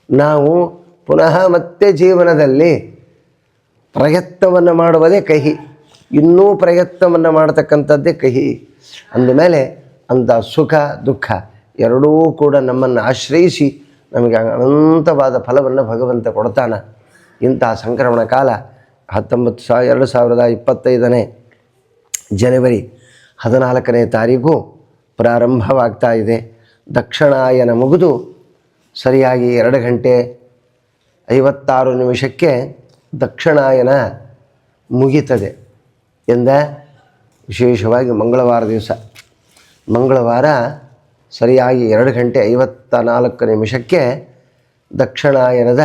ನಾವು ಪುನಃ ಮತ್ತೆ ಜೀವನದಲ್ಲಿ ಪ್ರಯತ್ನವನ್ನು ಮಾಡುವುದೇ ಕಹಿ, ಇನ್ನೂ ಪ್ರಯತ್ನವನ್ನು ಮಾಡತಕ್ಕಂಥದ್ದೇ ಕಹಿ. ಅಂದಮೇಲೆ ಅಂಥ ಸುಖ ದುಃಖ ಎರಡೂ ಕೂಡ ನಮ್ಮನ್ನು ಆಶ್ರಯಿಸಿ ನಮಗೆ ಅನಂತವಾದ ಫಲವನ್ನು ಭಗವಂತ ಕೊಡ್ತಾನೆ. ಇಂತಹ ಸಂಕ್ರಮಣ ಕಾಲ 2025 ಜನವರಿ 14ನೇ ತಾರೀಕು ಪ್ರಾರಂಭವಾಗ್ತಾ ಇದೆ. ದಕ್ಷಿಣಾಯನ ಮುಗಿದು ಸರಿಯಾಗಿ 2 ಗಂಟೆ 56 ನಿಮಿಷಕ್ಕೆ ದಕ್ಷಿಣಾಯನ ಮುಗೀತದೆ ಎಂದ ವಿಶೇಷವಾಗಿ ಮಂಗಳವಾರ ದಿವಸ, ಮಂಗಳವಾರ ಸರಿಯಾಗಿ 2 ಗಂಟೆ 54 ನಿಮಿಷಕ್ಕೆ ದಕ್ಷಿಣಾಯನದ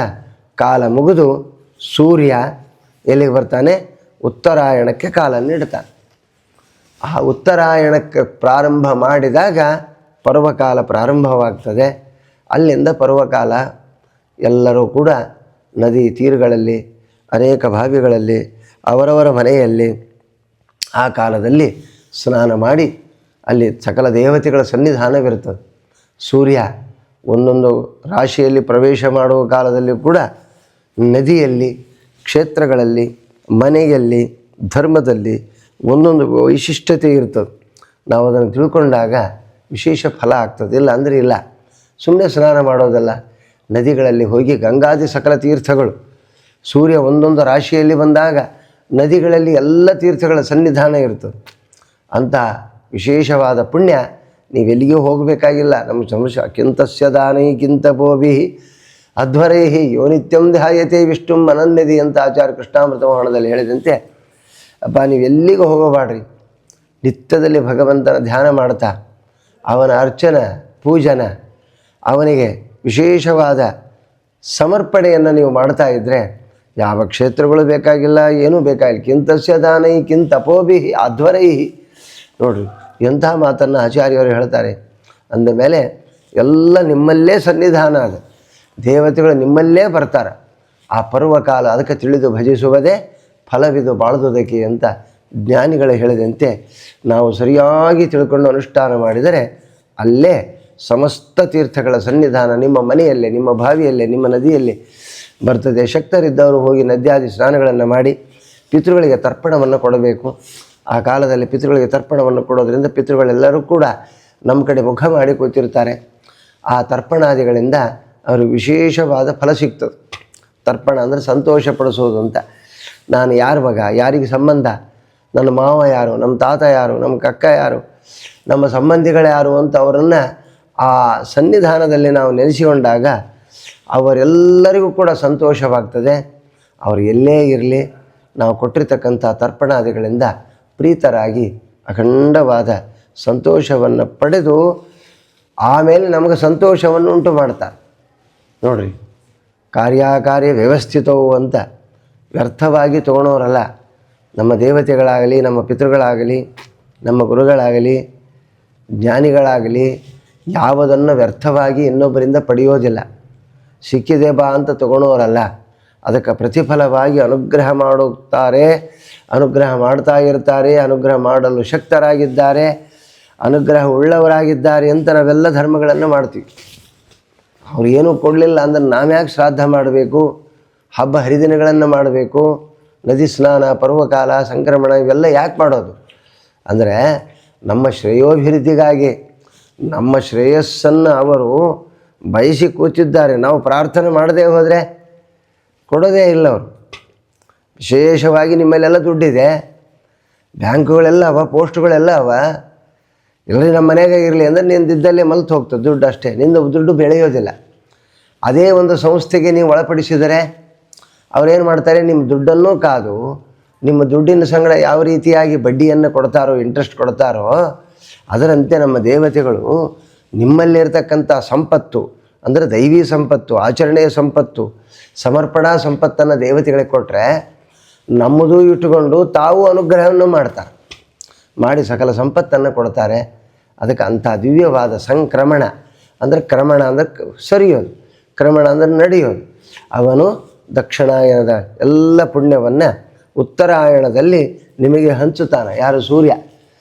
ಕಾಲ ಮುಗಿದು ಸೂರ್ಯ ಎಲ್ಲಿಗೆ ಬರ್ತಾನೆ? ಉತ್ತರಾಯಣಕ್ಕೆ ಕಾಲನ್ನು ಇಡ್ತಾನೆ. ಆ ಉತ್ತರಾಯಣಕ್ಕೆ ಪ್ರಾರಂಭ ಮಾಡಿದಾಗ ಪರ್ವಕಾಲ ಪ್ರಾರಂಭವಾಗ್ತದೆ. ಅಲ್ಲಿಂದ ಪರ್ವಕಾಲ ಎಲ್ಲರೂ ಕೂಡ ನದಿ ತೀರಗಳಲ್ಲಿ, ಅನೇಕ ಬಾವಿಗಳಲ್ಲಿ, ಅವರವರ ಮನೆಯಲ್ಲಿ ಆ ಕಾಲದಲ್ಲಿ ಸ್ನಾನ ಮಾಡಿ ಅಲ್ಲಿ ಸಕಲ ದೇವತೆಗಳ ಸನ್ನಿಧಾನವಿರುತ್ತದೆ. ಸೂರ್ಯ ಒಂದೊಂದು ರಾಶಿಯಲ್ಲಿ ಪ್ರವೇಶ ಮಾಡುವ ಕಾಲದಲ್ಲಿ ಕೂಡ ನದಿಯಲ್ಲಿ, ಕ್ಷೇತ್ರಗಳಲ್ಲಿ, ಮನೆಯಲ್ಲಿ, ಧರ್ಮದಲ್ಲಿ ಒಂದೊಂದು ವೈಶಿಷ್ಟ್ಯತೆ ಇರ್ತದೆ. ನಾವು ಅದನ್ನು ತಿಳ್ಕೊಂಡಾಗ ವಿಶೇಷ ಫಲ ಆಗ್ತದೆ. ಇಲ್ಲ ಅಂದರೆ ಇಲ್ಲ. ಸುಮ್ಮನೆ ಸ್ನಾನ ಮಾಡೋದಲ್ಲ, ನದಿಗಳಲ್ಲಿ ಹೋಗಿ ಗಂಗಾದಿ ಸಕಲ ತೀರ್ಥಗಳು, ಸೂರ್ಯ ಒಂದೊಂದು ರಾಶಿಯಲ್ಲಿ ಬಂದಾಗ ನದಿಗಳಲ್ಲಿ ಎಲ್ಲ ತೀರ್ಥಗಳ ಸನ್ನಿಧಾನ ಇರ್ತದೆ. ಅಂಥ ವಿಶೇಷವಾದ ಪುಣ್ಯ ನೀವೆಲ್ಲಿಗೂ ಹೋಗಬೇಕಾಗಿಲ್ಲ. ನಮ್ಮ ಸಮಸ್ಯೆ ಕಿಂತಸ್ಯ ದಾನೈ ಕಿಂತಪೋಭಿ ಅಧ್ವರೈಹಿ ಯೋ ನಿತ್ಯಂ ಧ್ಯಾಯತೆ ವಿಷ್ಣುಂ ಅನನ್ಯದಿ ಅಂತ ಆಚಾರ್ಯ ಕೃಷ್ಣಾಮೃತ ಮೋಹನದಲ್ಲಿ ಹೇಳಿದಂತೆ, ಅಪ್ಪ ನೀವೆಲ್ಲಿಗೂ ಹೋಗಬೇಡ್ರಿ, ನಿತ್ಯದಲ್ಲಿ ಭಗವಂತನ ಧ್ಯಾನ ಮಾಡ್ತಾ ಅವನ ಅರ್ಚನ ಪೂಜನ, ಅವನಿಗೆ ವಿಶೇಷವಾದ ಸಮರ್ಪಣೆಯನ್ನು ನೀವು ಮಾಡ್ತಾ ಇದ್ದರೆ ಯಾವ ಕ್ಷೇತ್ರಗಳು ಬೇಕಾಗಿಲ್ಲ, ಏನೂ ಬೇಕಾಗಿಲ್ಲ. ಕಿಂತಸ್ಯ ದಾನೈ ಕಿಂತಪೋಭಿ ಅಧ್ವರೈಹಿ. ನೋಡಿರಿ ಎಂಥ ಮಾತನ್ನು ಆಚಾರ್ಯವರು ಹೇಳ್ತಾರೆ. ಅಂದಮೇಲೆ ಎಲ್ಲ ನಿಮ್ಮಲ್ಲೇ ಸನ್ನಿಧಾನ ಅದ, ದೇವತೆಗಳು ನಿಮ್ಮಲ್ಲೇ ಬರ್ತಾರೆ. ಆ ಪರ್ವಕಾಲ ಅದಕ್ಕೆ ತಿಳಿದು ಭಜಿಸುವುದೇ ಫಲವಿದು ಬಾಳುವುದಕ್ಕೆ ಅಂತ ಜ್ಞಾನಿಗಳು ಹೇಳಿದಂತೆ ನಾವು ಸರಿಯಾಗಿ ತಿಳ್ಕೊಂಡು ಅನುಷ್ಠಾನ ಮಾಡಿದರೆ ಅಲ್ಲೇ ಸಮಸ್ತ ತೀರ್ಥಗಳ ಸನ್ನಿಧಾನ ನಿಮ್ಮ ಮನೆಯಲ್ಲೇ, ನಿಮ್ಮ ಬಾವಿಯಲ್ಲೇ, ನಿಮ್ಮ ನದಿಯಲ್ಲಿ ಬರ್ತದೆ. ಶಕ್ತರಿದ್ದವರು ಹೋಗಿ ನದ್ಯಾದಿ ಸ್ನಾನಗಳನ್ನು ಮಾಡಿ ಪಿತೃಗಳಿಗೆ ತರ್ಪಣವನ್ನು ಕೊಡಬೇಕು. ಆ ಕಾಲದಲ್ಲಿ ಪಿತೃಗಳಿಗೆ ತರ್ಪಣವನ್ನು ಕೊಡೋದ್ರಿಂದ ಪಿತೃಗಳೆಲ್ಲರೂ ಕೂಡ ನಮ್ಮ ಕಡೆ ಮುಖ ಮಾಡಿ ಕೂತಿರ್ತಾರೆ. ಆ ತರ್ಪಣಾದಿಗಳಿಂದ ಅವರು ವಿಶೇಷವಾದ ಫಲ ಸಿಗ್ತದೆ. ತರ್ಪಣ ಅಂದರೆ ಸಂತೋಷಪಡಿಸೋದು ಅಂತ. ನಾನು ಯಾರ ಮಗ, ಯಾರಿಗೆ ಸಂಬಂಧ, ನನ್ನ ಮಾವ ಯಾರು, ನಮ್ಮ ತಾತ ಯಾರು, ನಮ್ಮ ಕಕ್ಕ ಯಾರು, ನಮ್ಮ ಸಂಬಂಧಿಗಳು ಯಾರು ಅಂತ ಅವರನ್ನು ಆ ಸನ್ನಿಧಾನದಲ್ಲಿ ನಾವು ನೆನೆಸಿಕೊಂಡಾಗ ಅವರೆಲ್ಲರಿಗೂ ಕೂಡ ಸಂತೋಷವಾಗ್ತದೆ. ಅವರು ಎಲ್ಲೇ ಇರಲಿ ನಾವು ಕೊಟ್ಟಿರ್ತಕ್ಕಂಥ ತರ್ಪಣಾದಿಗಳಿಂದ ಪ್ರೀತರಾಗಿ ಅಖಂಡವಾದ ಸಂತೋಷವನ್ನು ಪಡೆದು ಆಮೇಲೆ ನಮಗೆ ಸಂತೋಷವನ್ನು ಉಂಟು ಮಾಡ್ತಾರೆ. ನೋಡಿರಿ, ಕಾರ್ಯಕಾರ್ಯ ವ್ಯವಸ್ಥಿತವು ಅಂತ ವ್ಯರ್ಥವಾಗಿ ತೊಗೊಳೋರಲ್ಲ. ನಮ್ಮ ದೇವತೆಗಳಾಗಲಿ, ನಮ್ಮ ಪಿತೃಗಳಾಗಲಿ, ನಮ್ಮ ಗುರುಗಳಾಗಲಿ, ಜ್ಞಾನಿಗಳಾಗಲಿ ಯಾವುದನ್ನು ವ್ಯರ್ಥವಾಗಿ ಇನ್ನೊಬ್ಬರಿಂದ ಪಡೆಯೋದಿಲ್ಲ. ಸಿಕ್ಕಿದೆ ಬಾ ಅಂತ ತೊಗೊಳೋರಲ್ಲ. ಅದಕ್ಕೆ ಪ್ರತಿಫಲವಾಗಿ ಅನುಗ್ರಹ ಮಾಡುತ್ತಾರೆ, ಅನುಗ್ರಹ ಮಾಡ್ತಾ ಇರ್ತಾರೆ, ಅನುಗ್ರಹ ಮಾಡಲು ಶಕ್ತರಾಗಿದ್ದಾರೆ, ಅನುಗ್ರಹ ಉಳ್ಳವರಾಗಿದ್ದಾರೆ ಅಂತ ನಾವೆಲ್ಲ ಧರ್ಮಗಳನ್ನು ಮಾಡ್ತೀವಿ. ಅವ್ರು ಏನೂ ಕೊಡಲಿಲ್ಲ ಅಂದ್ರೆ ನಾವ್ಯಾಕೆ ಶ್ರಾದ್ದ ಮಾಡಬೇಕು, ಹಬ್ಬ ಹರಿದಿನಗಳನ್ನು ಮಾಡಬೇಕು, ನದಿ ಸ್ನಾನ, ಪರ್ವಕಾಲ, ಸಂಕ್ರಮಣ ಇವೆಲ್ಲ ಯಾಕೆ ಮಾಡೋದು ಅಂದರೆ ನಮ್ಮ ಶ್ರೇಯೋಭಿವೃದ್ಧಿಗಾಗಿ, ನಮ್ಮ ಶ್ರೇಯಸ್ಸನ್ನು ಅವರು ಬಯಸಿ ಕೂತಿದ್ದಾರೆ. ನಾವು ಪ್ರಾರ್ಥನೆ ಮಾಡದೇ ಹೋದರೆ ಕೊಡೋದೇ ಇಲ್ಲ ಅವರು. ವಿಶೇಷವಾಗಿ ನಿಮ್ಮಲ್ಲೆಲ್ಲ ದುಡ್ಡಿದೆ, ಬ್ಯಾಂಕುಗಳೆಲ್ಲ ಅವ, ಪೋಸ್ಟ್ಗಳೆಲ್ಲ ಅವ. ಇಲ್ಲರಿ ನಮ್ಮ ಮನೆಯಾಗ ಇರಲಿ ಅಂದರೆ ನಿಂದಿದ್ದಲ್ಲೇ ಮಲ್ತು ಹೋಗ್ತದೆ ದುಡ್ಡು ಅಷ್ಟೇ, ನಿಂದು ದುಡ್ಡು ಬೆಳೆಯೋದಿಲ್ಲ. ಅದೇ ಒಂದು ಸಂಸ್ಥೆಗೆ ನೀವು ಒಳಪಡಿಸಿದರೆ ಅವರೇನು ಮಾಡ್ತಾರೆ, ನಿಮ್ಮ ದುಡ್ಡನ್ನು ಕಾದು ನಿಮ್ಮ ದುಡ್ಡಿನ ಸಂಗಡ ಯಾವ ರೀತಿಯಾಗಿ ಬಡ್ಡಿಯನ್ನು ಕೊಡ್ತಾರೋ, ಇಂಟ್ರೆಸ್ಟ್ ಕೊಡ್ತಾರೋ, ಅದರಂತೆ ನಮ್ಮ ದೇವತೆಗಳು ನಿಮ್ಮಲ್ಲಿರ್ತಕ್ಕಂಥ ಸಂಪತ್ತು ಅಂದರೆ ದೈವಿ ಸಂಪತ್ತು, ಆಚರಣೆಯ ಸಂಪತ್ತು, ಸಮರ್ಪಣಾ ಸಂಪತ್ತನ್ನು ದೇವತೆಗಳಿಗೆ ಕೊಟ್ಟರೆ ನಮ್ಮದು ಇಟ್ಟುಕೊಂಡು ತಾವು ಅನುಗ್ರಹವನ್ನು ಮಾಡ್ತಾರೆ, ಮಾಡಿ ಸಕಲ ಸಂಪತ್ತನ್ನು ಕೊಡ್ತಾರೆ. ಅದಕ್ಕೆ ಅಂಥ ದಿವ್ಯವಾದ ಸಂಕ್ರಮಣ ಅಂದರೆ, ಕ್ರಮಣ ಅಂದರೆ ಸರಿಯೋದು, ಕ್ರಮಣ ಅಂದರೆ ನಡೆಯೋದು. ಅವನು ದಕ್ಷಿಣಾಯನದ ಎಲ್ಲ ಪುಣ್ಯವನ್ನು ಉತ್ತರಾಯಣದಲ್ಲಿ ನಿಮಗೆ ಹಂಚುತ್ತಾನೆ. ಯಾರು? ಸೂರ್ಯ.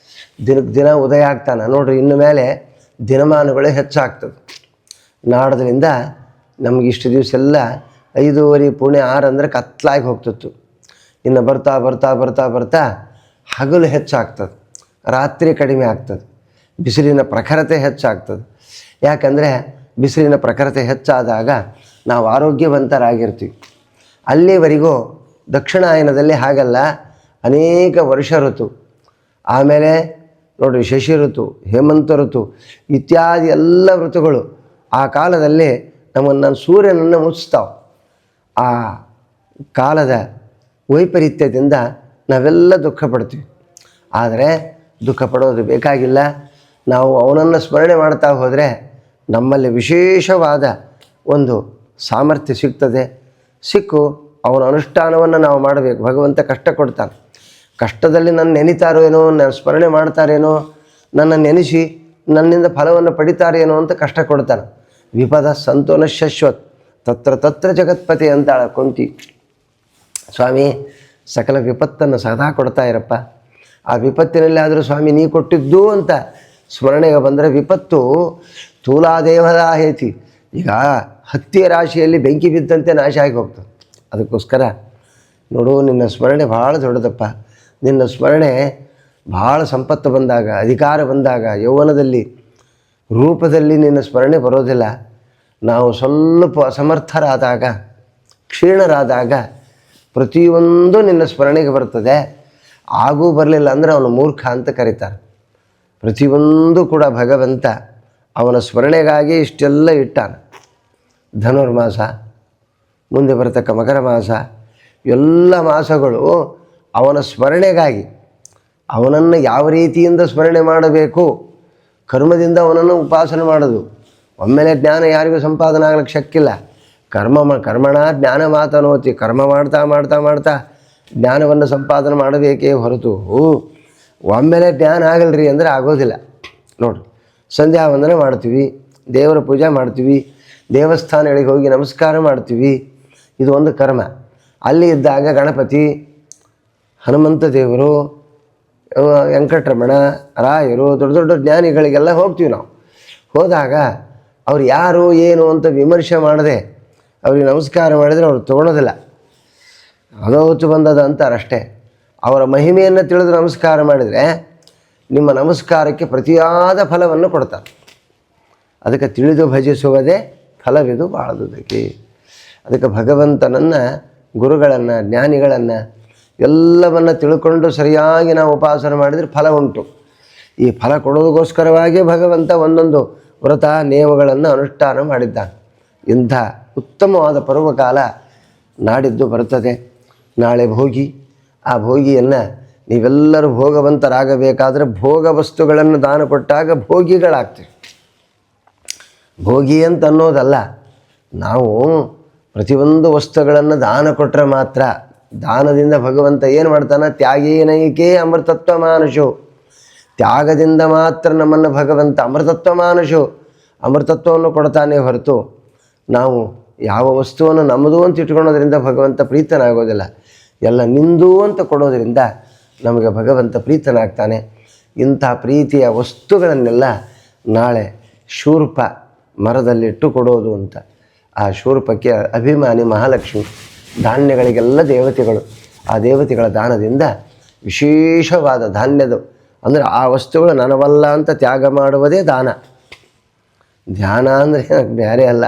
ದಿನಕ್ಕೆ ದಿನ ಉದಯ ಆಗ್ತಾನೆ ನೋಡ್ರಿ. ಇನ್ನು ಮೇಲೆ ದಿನಮಾನಗಳೇ ಹೆಚ್ಚಾಗ್ತದೆ. ನಾಡದಿಂದ ನಮಗೆ ಇಷ್ಟು ದಿವಸ ಎಲ್ಲ 5:30 ಪುಣೆ 6 ಅಂದರೆ ಕತ್ಲಾಗಿ ಹೋಗ್ತಿತ್ತು. ಇನ್ನು ಬರ್ತಾ ಬರ್ತಾ ಬರ್ತಾ ಬರ್ತಾ ಹಗಲು ಹೆಚ್ಚಾಗ್ತದೆ, ರಾತ್ರಿ ಕಡಿಮೆ ಆಗ್ತದೆ, ಬಿಸಿಲಿನ ಪ್ರಖರತೆ ಹೆಚ್ಚಾಗ್ತದೆ. ಯಾಕಂದರೆ ಬಿಸಿಲಿನ ಪ್ರಖರತೆ ಹೆಚ್ಚಾದಾಗ ನಾವು ಆರೋಗ್ಯವಂತರಾಗಿರ್ತೀವಿ. ಅಲ್ಲಿವರೆಗೂ ದಕ್ಷಿಣಾಯನದಲ್ಲಿ ಹಾಗಲ್ಲ, ಅನೇಕ ವರ್ಷ ಋತು, ಆಮೇಲೆ ನೋಡಿರಿ ಶಶಿ ಋತು, ಹೇಮಂತ ಋತು ಇತ್ಯಾದಿ ಎಲ್ಲ ಋತುಗಳು ಆ ಕಾಲದಲ್ಲಿ ನಮ್ಮನ್ನು ಸೂರ್ಯನನ್ನು ಮುಚ್ತಾವೆ. ಆ ಕಾಲದ ವೈಪರೀತ್ಯದಿಂದ ನಾವೆಲ್ಲ ದುಃಖ ಪಡ್ತೀವಿ. ಆದರೆ ದುಃಖ ಪಡೋದು ಬೇಕಾಗಿಲ್ಲ. ನಾವು ಅವನನ್ನು ಸ್ಮರಣೆ ಮಾಡ್ತಾ ಹೋದರೆ ನಮ್ಮಲ್ಲಿ ವಿಶೇಷವಾದ ಒಂದು ಸಾಮರ್ಥ್ಯ ಸಿಗ್ತದೆ. ಸಿಕ್ಕು ಅವನ ಅನುಷ್ಠಾನವನ್ನು ನಾವು ಮಾಡಬೇಕು. ಭಗವಂತ ಕಷ್ಟ ಕೊಡ್ತಾನೆ. ಕಷ್ಟದಲ್ಲಿ ನನ್ನ ನೆನಿತಾರೋ ಏನೋ, ನನ್ನ ಸ್ಮರಣೆ ಮಾಡ್ತಾರೇನೋ, ನನ್ನ ನೆನೆಸಿ ನನ್ನಿಂದ ಫಲವನ್ನು ಪಡಿತಾರೇನೋ ಅಂತ ಕಷ್ಟ ಕೊಡ್ತಾನೆ. ವಿಪದ ಸಂತೋನ ಶಶ್ವತ್ ತತ್ರ ತತ್ರ ಜಗತ್ಪತಿ ಅಂತಾಳ ಕುಂತಿ. ಸ್ವಾಮಿ ಸಕಲ ವಿಪತ್ತನ್ನು ಸದಾ ಕೊಡ್ತಾ ಇರಪ್ಪ. ಆ ವಿಪತ್ತಿನಲ್ಲಿ ಆದರೂ ಸ್ವಾಮಿ ನೀ ಕೊಟ್ಟಿದ್ದು ಅಂತ ಸ್ಮರಣೆಗೆ ಬಂದರೆ ವಿಪತ್ತು ತೂಲಾದೇವದ ಹೇತಿ. ಈಗ ಹತ್ತಿಯ ರಾಶಿಯಲ್ಲಿ ಬೆಂಕಿ ಬಿದ್ದಂತೆ ನಾಶ ಆಗಿ ಹೋಗ್ತದೆ. ಅದಕ್ಕೋಸ್ಕರ ನೋಡು, ನಿನ್ನ ಸ್ಮರಣೆ ಭಾಳ ದೊಡ್ಡದಪ್ಪ. ನಿನ್ನ ಸ್ಮರಣೆ ಭಾಳ ಸಂಪತ್ತು ಬಂದಾಗ, ಅಧಿಕಾರ ಬಂದಾಗ, ಯೌವನದಲ್ಲಿ ರೂಪದಲ್ಲಿ ನಿನ್ನ ಸ್ಮರಣೆ ಬರೋದಿಲ್ಲ. ನಾವು ಸ್ವಲ್ಪ ಅಸಮರ್ಥರಾದಾಗ, ಕ್ಷೀಣರಾದಾಗ ಪ್ರತಿಯೊಂದು ನಿನ್ನ ಸ್ಮರಣೆಗೆ ಬರ್ತದೆ. ಆಗೂ ಬರಲಿಲ್ಲ ಅಂದರೆ ಅವನು ಮೂರ್ಖ ಅಂತ ಕರೀತಾರೆ. ಪ್ರತಿಯೊಂದು ಕೂಡ ಭಗವಂತ ಅವನ ಸ್ಮರಣೆಗಾಗಿ ಇಷ್ಟೆಲ್ಲ ಇಟ್ಟಾನ. ಧನುರ್ಮಾಸ, ಮುಂದೆ ಬರತಕ್ಕ ಮಕರ ಮಾಸ, ಎಲ್ಲ ಮಾಸಗಳು ಅವನ ಸ್ಮರಣೆಗಾಗಿ. ಅವನನ್ನು ಯಾವ ರೀತಿಯಿಂದ ಸ್ಮರಣೆ ಮಾಡಬೇಕು, ಕರ್ಮದಿಂದ ಅವನನ್ನು ಉಪಾಸನೆ ಮಾಡೋದು. ಒಮ್ಮೆಲೆ ಜ್ಞಾನ ಯಾರಿಗೂ ಸಂಪಾದನೆ ಆಗ್ಲಿಕ್ಕೆ ಶಕ್ಕಿಲ್ಲ. ಕರ್ಮಣ ಜ್ಞಾನ ಮಾತನೋತಿ. ಕರ್ಮ ಮಾಡ್ತಾ ಮಾಡ್ತಾ ಮಾಡ್ತಾ ಜ್ಞಾನವನ್ನು ಸಂಪಾದನೆ ಮಾಡಬೇಕೇ ಹೊರತು ಒಮ್ಮೆಲೆ ಜ್ಞಾನ ಆಗಲ್ರಿ ಅಂದರೆ ಆಗೋದಿಲ್ಲ. ನೋಡಿರಿ, ಸಂಧ್ಯಾ ವಂದನೆ ಮಾಡ್ತೀವಿ, ದೇವರ ಪೂಜೆ ಮಾಡ್ತೀವಿ, ದೇವಸ್ಥಾನಗಳಿಗೆ ಹೋಗಿ ನಮಸ್ಕಾರ ಮಾಡ್ತೀವಿ, ಇದು ಒಂದು ಕರ್ಮ. ಅಲ್ಲಿ ಇದ್ದಾಗ ಗಣಪತಿ, ಹನುಮಂತ ದೇವರು, ವೆಂಕಟರಮಣ, ರಾಯರು, ದೊಡ್ಡ ದೊಡ್ಡ ಜ್ಞಾನಿಗಳಿಗೆಲ್ಲ ಹೋಗ್ತೀವಿ. ನಾವು ಹೋದಾಗ ಅವ್ರು ಯಾರು ಏನು ಅಂತ ವಿಮರ್ಶೆ ಮಾಡದೆ ಅವ್ರಿಗೆ ನಮಸ್ಕಾರ ಮಾಡಿದರೆ ಅವ್ರು ತೊಗೊಳೋದಿಲ್ಲ. ಅದೋ ಹುಚ್ಚು ಬಂದದ ಅಂತಾರಷ್ಟೇ. ಅವರ ಮಹಿಮೆಯನ್ನು ತಿಳಿದು ನಮಸ್ಕಾರ ಮಾಡಿದರೆ ನಿಮ್ಮ ನಮಸ್ಕಾರಕ್ಕೆ ಪ್ರತಿಯಾದ ಫಲವನ್ನು ಕೊಡ್ತಾರೆ. ಅದಕ್ಕೆ ತಿಳಿದು ಭಜಿಸುವುದೇ ಫಲವಿದು ಬಾಳದುದಕ್ಕೆ. ಅದಕ್ಕೆ ಭಗವಂತನನ್ನು, ಗುರುಗಳನ್ನು, ಜ್ಞಾನಿಗಳನ್ನು ಎಲ್ಲವನ್ನು ತಿಳ್ಕೊಂಡು ಸರಿಯಾಗಿ ನಾವು ಉಪಾಸನೆ ಮಾಡಿದರೆ ಫಲ ಉಂಟು. ಈ ಫಲ ಕೊಡೋದಕ್ಕೋಸ್ಕರವಾಗಿ ಭಗವಂತ ಒಂದೊಂದು ವ್ರತ ನಿಯಮಗಳನ್ನು ಅನುಷ್ಠಾನ ಮಾಡಿದ್ದಾನೆ. ಇಂಥ ಉತ್ತಮವಾದ ಪರ್ವಕಾಲ ನಾಡಿದ್ದು ಬರ್ತದೆ. ನಾಳೆ ಭೋಗಿ. ಆ ಭೋಗಿಯನ್ನು ನೀವೆಲ್ಲರೂ ಭೋಗವಂತರಾಗಬೇಕಾದರೆ ಭೋಗ ವಸ್ತುಗಳನ್ನು ದಾನ ಕೊಟ್ಟಾಗ ಭೋಗಿಗಳಾಗ್ತೀವಿ. ಭೋಗಿ ಅಂತ ಅನ್ನೋದಲ್ಲ, ನಾವು ಪ್ರತಿಯೊಂದು ವಸ್ತುಗಳನ್ನು ದಾನ ಕೊಟ್ಟರೆ ಮಾತ್ರ. ದಾನದಿಂದ ಭಗವಂತ ಏನು ಮಾಡ್ತಾನೆ? ತ್ಯಾಗೇನೈಕೇ ಅಮೃತತ್ವ ಮಾನುಷು. ತ್ಯಾಗದಿಂದ ಮಾತ್ರ ನಮ್ಮನ್ನು ಭಗವಂತ ಅಮೃತತ್ವ ಮಾನುಷು, ಅಮೃತತ್ವವನ್ನು ಕೊಡ್ತಾನೆ ಹೊರತು ನಾವು ಯಾವ ವಸ್ತುವನ್ನು ನಮ್ಮದು ಅಂತ ಇಟ್ಕೊಳ್ಳೋದ್ರಿಂದ ಭಗವಂತ ಪ್ರೀತನಾಗೋದಿಲ್ಲ. ಎಲ್ಲ ನಿಂದು ಅಂತ ಕೊಡೋದ್ರಿಂದ ನಮಗೆ ಭಗವಂತ ಪ್ರೀತನಾಗ್ತಾನೆ. ಇಂಥ ಪ್ರೀತಿಯ ವಸ್ತುಗಳನ್ನೆಲ್ಲ ನಾಳೆ ಶೂರ್ಪ ಮರದಲ್ಲಿಟ್ಟು ಕೊಡೋದು ಅಂತ. ಆ ಶೂರ್ಪಕ್ಕೆ ಅಭಿಮಾನಿ ಮಹಾಲಕ್ಷ್ಮಿ, ಧಾನ್ಯಗಳಿಗೆಲ್ಲ ದೇವತೆಗಳು. ಆ ದೇವತೆಗಳ ದಾನದಿಂದ ವಿಶೇಷವಾದ ಧಾನ್ಯದ ಅಂದರೆ ಆ ವಸ್ತುಗಳು ನನವಲ್ಲ ಅಂತ ತ್ಯಾಗ ಮಾಡುವುದೇ ದಾನ. ಧ್ಯಾನ ಅಂದರೆ ಬೇರೆ ಅಲ್ಲ,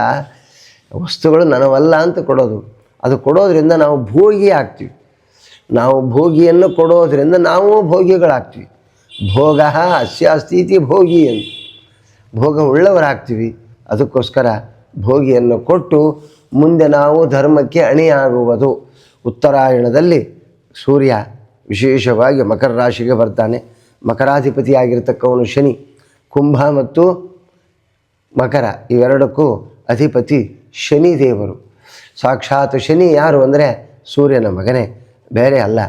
ವಸ್ತುಗಳು ನನವಲ್ಲ ಅಂತ ಕೊಡೋದು. ಅದು ಕೊಡೋದ್ರಿಂದ ನಾವು ಭೋಗಿ ಆಗ್ತೀವಿ. ನಾವು ಭೋಗಿಯನ್ನು ಕೊಡೋದ್ರಿಂದ ನಾವು ಭೋಗಿಗಳಾಗ್ತೀವಿ. ಭೋಗ ಅಸ್ಯಾಸ್ತೀತಿ ಭೋಗಿ ಅಂತ ಭೋಗ ಉಳ್ಳವರಾಗ್ತೀವಿ. ಅದಕ್ಕೋಸ್ಕರ ಭೋಗಿಯನ್ನು ಕೊಟ್ಟು ಮುಂದೆ ನಾವು ಧರ್ಮಕ್ಕೆ ಅಣಿಯಾಗುವುದು. ಉತ್ತರಾಯಣದಲ್ಲಿ ಸೂರ್ಯ ವಿಶೇಷವಾಗಿ ಮಕರ ರಾಶಿಗೆ ಬರ್ತಾನೆ. ಮಕರಾಧಿಪತಿಯಾಗಿರ್ತಕ್ಕವನು ಶನಿ. ಕುಂಭ ಮತ್ತು ಮಕರ ಇವೆರಡಕ್ಕೂ ಅಧಿಪತಿ ಶನಿ ದೇವರು. ಸಾಕ್ಷಾತ್ ಶನಿ ಯಾರು ಅಂದರೆ ಸೂರ್ಯನ ಮಗನೇ, ಬೇರೆ ಅಲ್ಲ.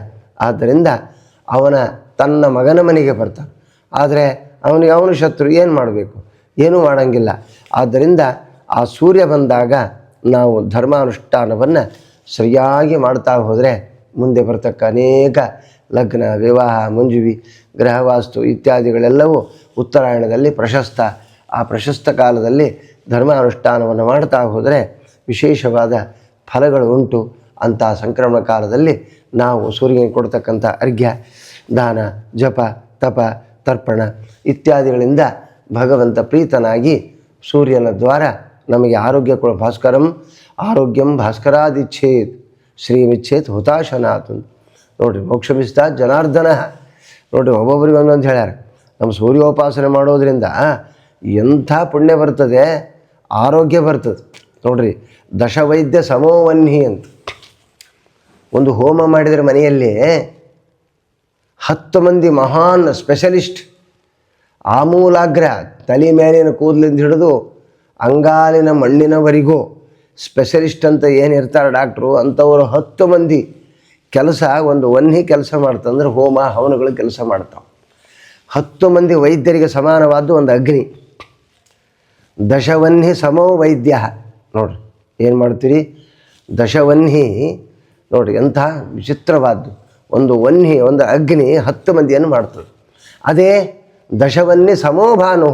ಆದ್ದರಿಂದ ತನ್ನ ಮಗನ ಮನೆಗೆ ಬರ್ತಾನೆ. ಆದರೆ ಅವನು ಶತ್ರು, ಏನು ಮಾಡಬೇಕು? ಏನೂ ಮಾಡೋಂಗಿಲ್ಲ. ಆದ್ದರಿಂದ ಆ ಸೂರ್ಯ ಬಂದಾಗ ನಾವು ಧರ್ಮಾನುಷ್ಠಾನವನ್ನು ಸರಿಯಾಗಿ ಮಾಡ್ತಾ ಹೋದರೆ ಮುಂದೆ ಬರ್ತಕ್ಕ ಅನೇಕ ಲಗ್ನ, ವಿವಾಹ, ಮುಂಜುವಿ, ಗೃಹವಾಸ್ತು ಇತ್ಯಾದಿಗಳೆಲ್ಲವೂ ಉತ್ತರಾಯಣದಲ್ಲಿ ಪ್ರಶಸ್ತ. ಆ ಪ್ರಶಸ್ತ ಕಾಲದಲ್ಲಿ ಧರ್ಮಾನುಷ್ಠಾನವನ್ನು ಮಾಡ್ತಾ ಹೋದರೆ ವಿಶೇಷವಾದ ಫಲಗಳು ಉಂಟು. ಅಂಥ ಸಂಕ್ರಮಣ ಕಾಲದಲ್ಲಿ ನಾವು ಸೂರ್ಯನಿಗೆ ಕೊಡ್ತಕ್ಕಂಥ ಅರ್ಘ್ಯ, ದಾನ, ಜಪ, ತಪ, ತರ್ಪಣ ಇತ್ಯಾದಿಗಳಿಂದ ಭಗವಂತ ಪ್ರೀತನಾಗಿ ಸೂರ್ಯನ ದ್ವಾರ ನಮಗೆ ಆರೋಗ್ಯ ಕೊಡ. ಭಾಸ್ಕರಂ ಆರೋಗ್ಯಂ ಭಾಸ್ಕರಾದಿಚ್ಛೇತ್ ಶ್ರೀಮಿಚ್ಛೇತ್ ಹುತಾಶನಾಥ್. ನೋಡಿರಿ, ಮೋಕ್ಷಮಿಸ್ತ ಜನಾರ್ದನ. ನೋಡಿರಿ, ಒಬ್ಬೊಬ್ಬರಿಗೆ ಒಂದೊಂದು ಹೇಳ್ಯಾರ. ನಮ್ಮ ಸೂರ್ಯೋಪಾಸನೆ ಮಾಡೋದ್ರಿಂದ ಎಂಥ ಪುಣ್ಯ ಬರ್ತದೆ, ಆರೋಗ್ಯ ಬರ್ತದೆ. ನೋಡಿರಿ, ದಶವೈದ್ಯ ಸಮೋವನ್ಹಿ ಅಂತ ಒಂದು ಹೋಮ ಮಾಡಿದರೆ ಮನೆಯಲ್ಲಿ 10 ಮಂದಿ ಮಹಾನ್ ಸ್ಪೆಷಲಿಸ್ಟ್, ಆಮೂಲಾಗ್ರ ತಲೆ ಮೇಲಿನ ಕೂದಲಿಂದ ಹಿಡಿದು ಅಂಗಾಲಿನ ಮಣ್ಣಿನವರೆಗೂ ಸ್ಪೆಷಲಿಸ್ಟ್ ಅಂತ ಏನಿರ್ತಾರೆ ಡಾಕ್ಟ್ರು, ಅಂಥವರು 10 ಮಂದಿ ಕೆಲಸ ಒಂದು ವನ್ಹಿ ಕೆಲಸ ಮಾಡ್ತಂದ್ರೆ ಹೋಮ ಹವನಗಳು ಕೆಲಸ ಮಾಡ್ತಾವೆ. 10 ಮಂದಿ ವೈದ್ಯರಿಗೆ ಸಮಾನವಾದ ಒಂದು ಅಗ್ನಿ. ದಶವನ್ಹಿ ಸಮೋ ವೈದ್ಯ. ನೋಡಿರಿ ಏನು ಮಾಡ್ತೀರಿ, ದಶವನ್ಹಿ. ನೋಡಿರಿ ಎಂಥ ವಿಚಿತ್ರವಾದ್ದು. ಒಂದು ವನ್ಹಿ, ಒಂದು ಅಗ್ನಿ 10 ಮಂದಿಯನ್ನು ಮಾಡ್ತದೆ. ಅದೇ ದಶವನ್ಹಿ ಸಮೋಭಾನು,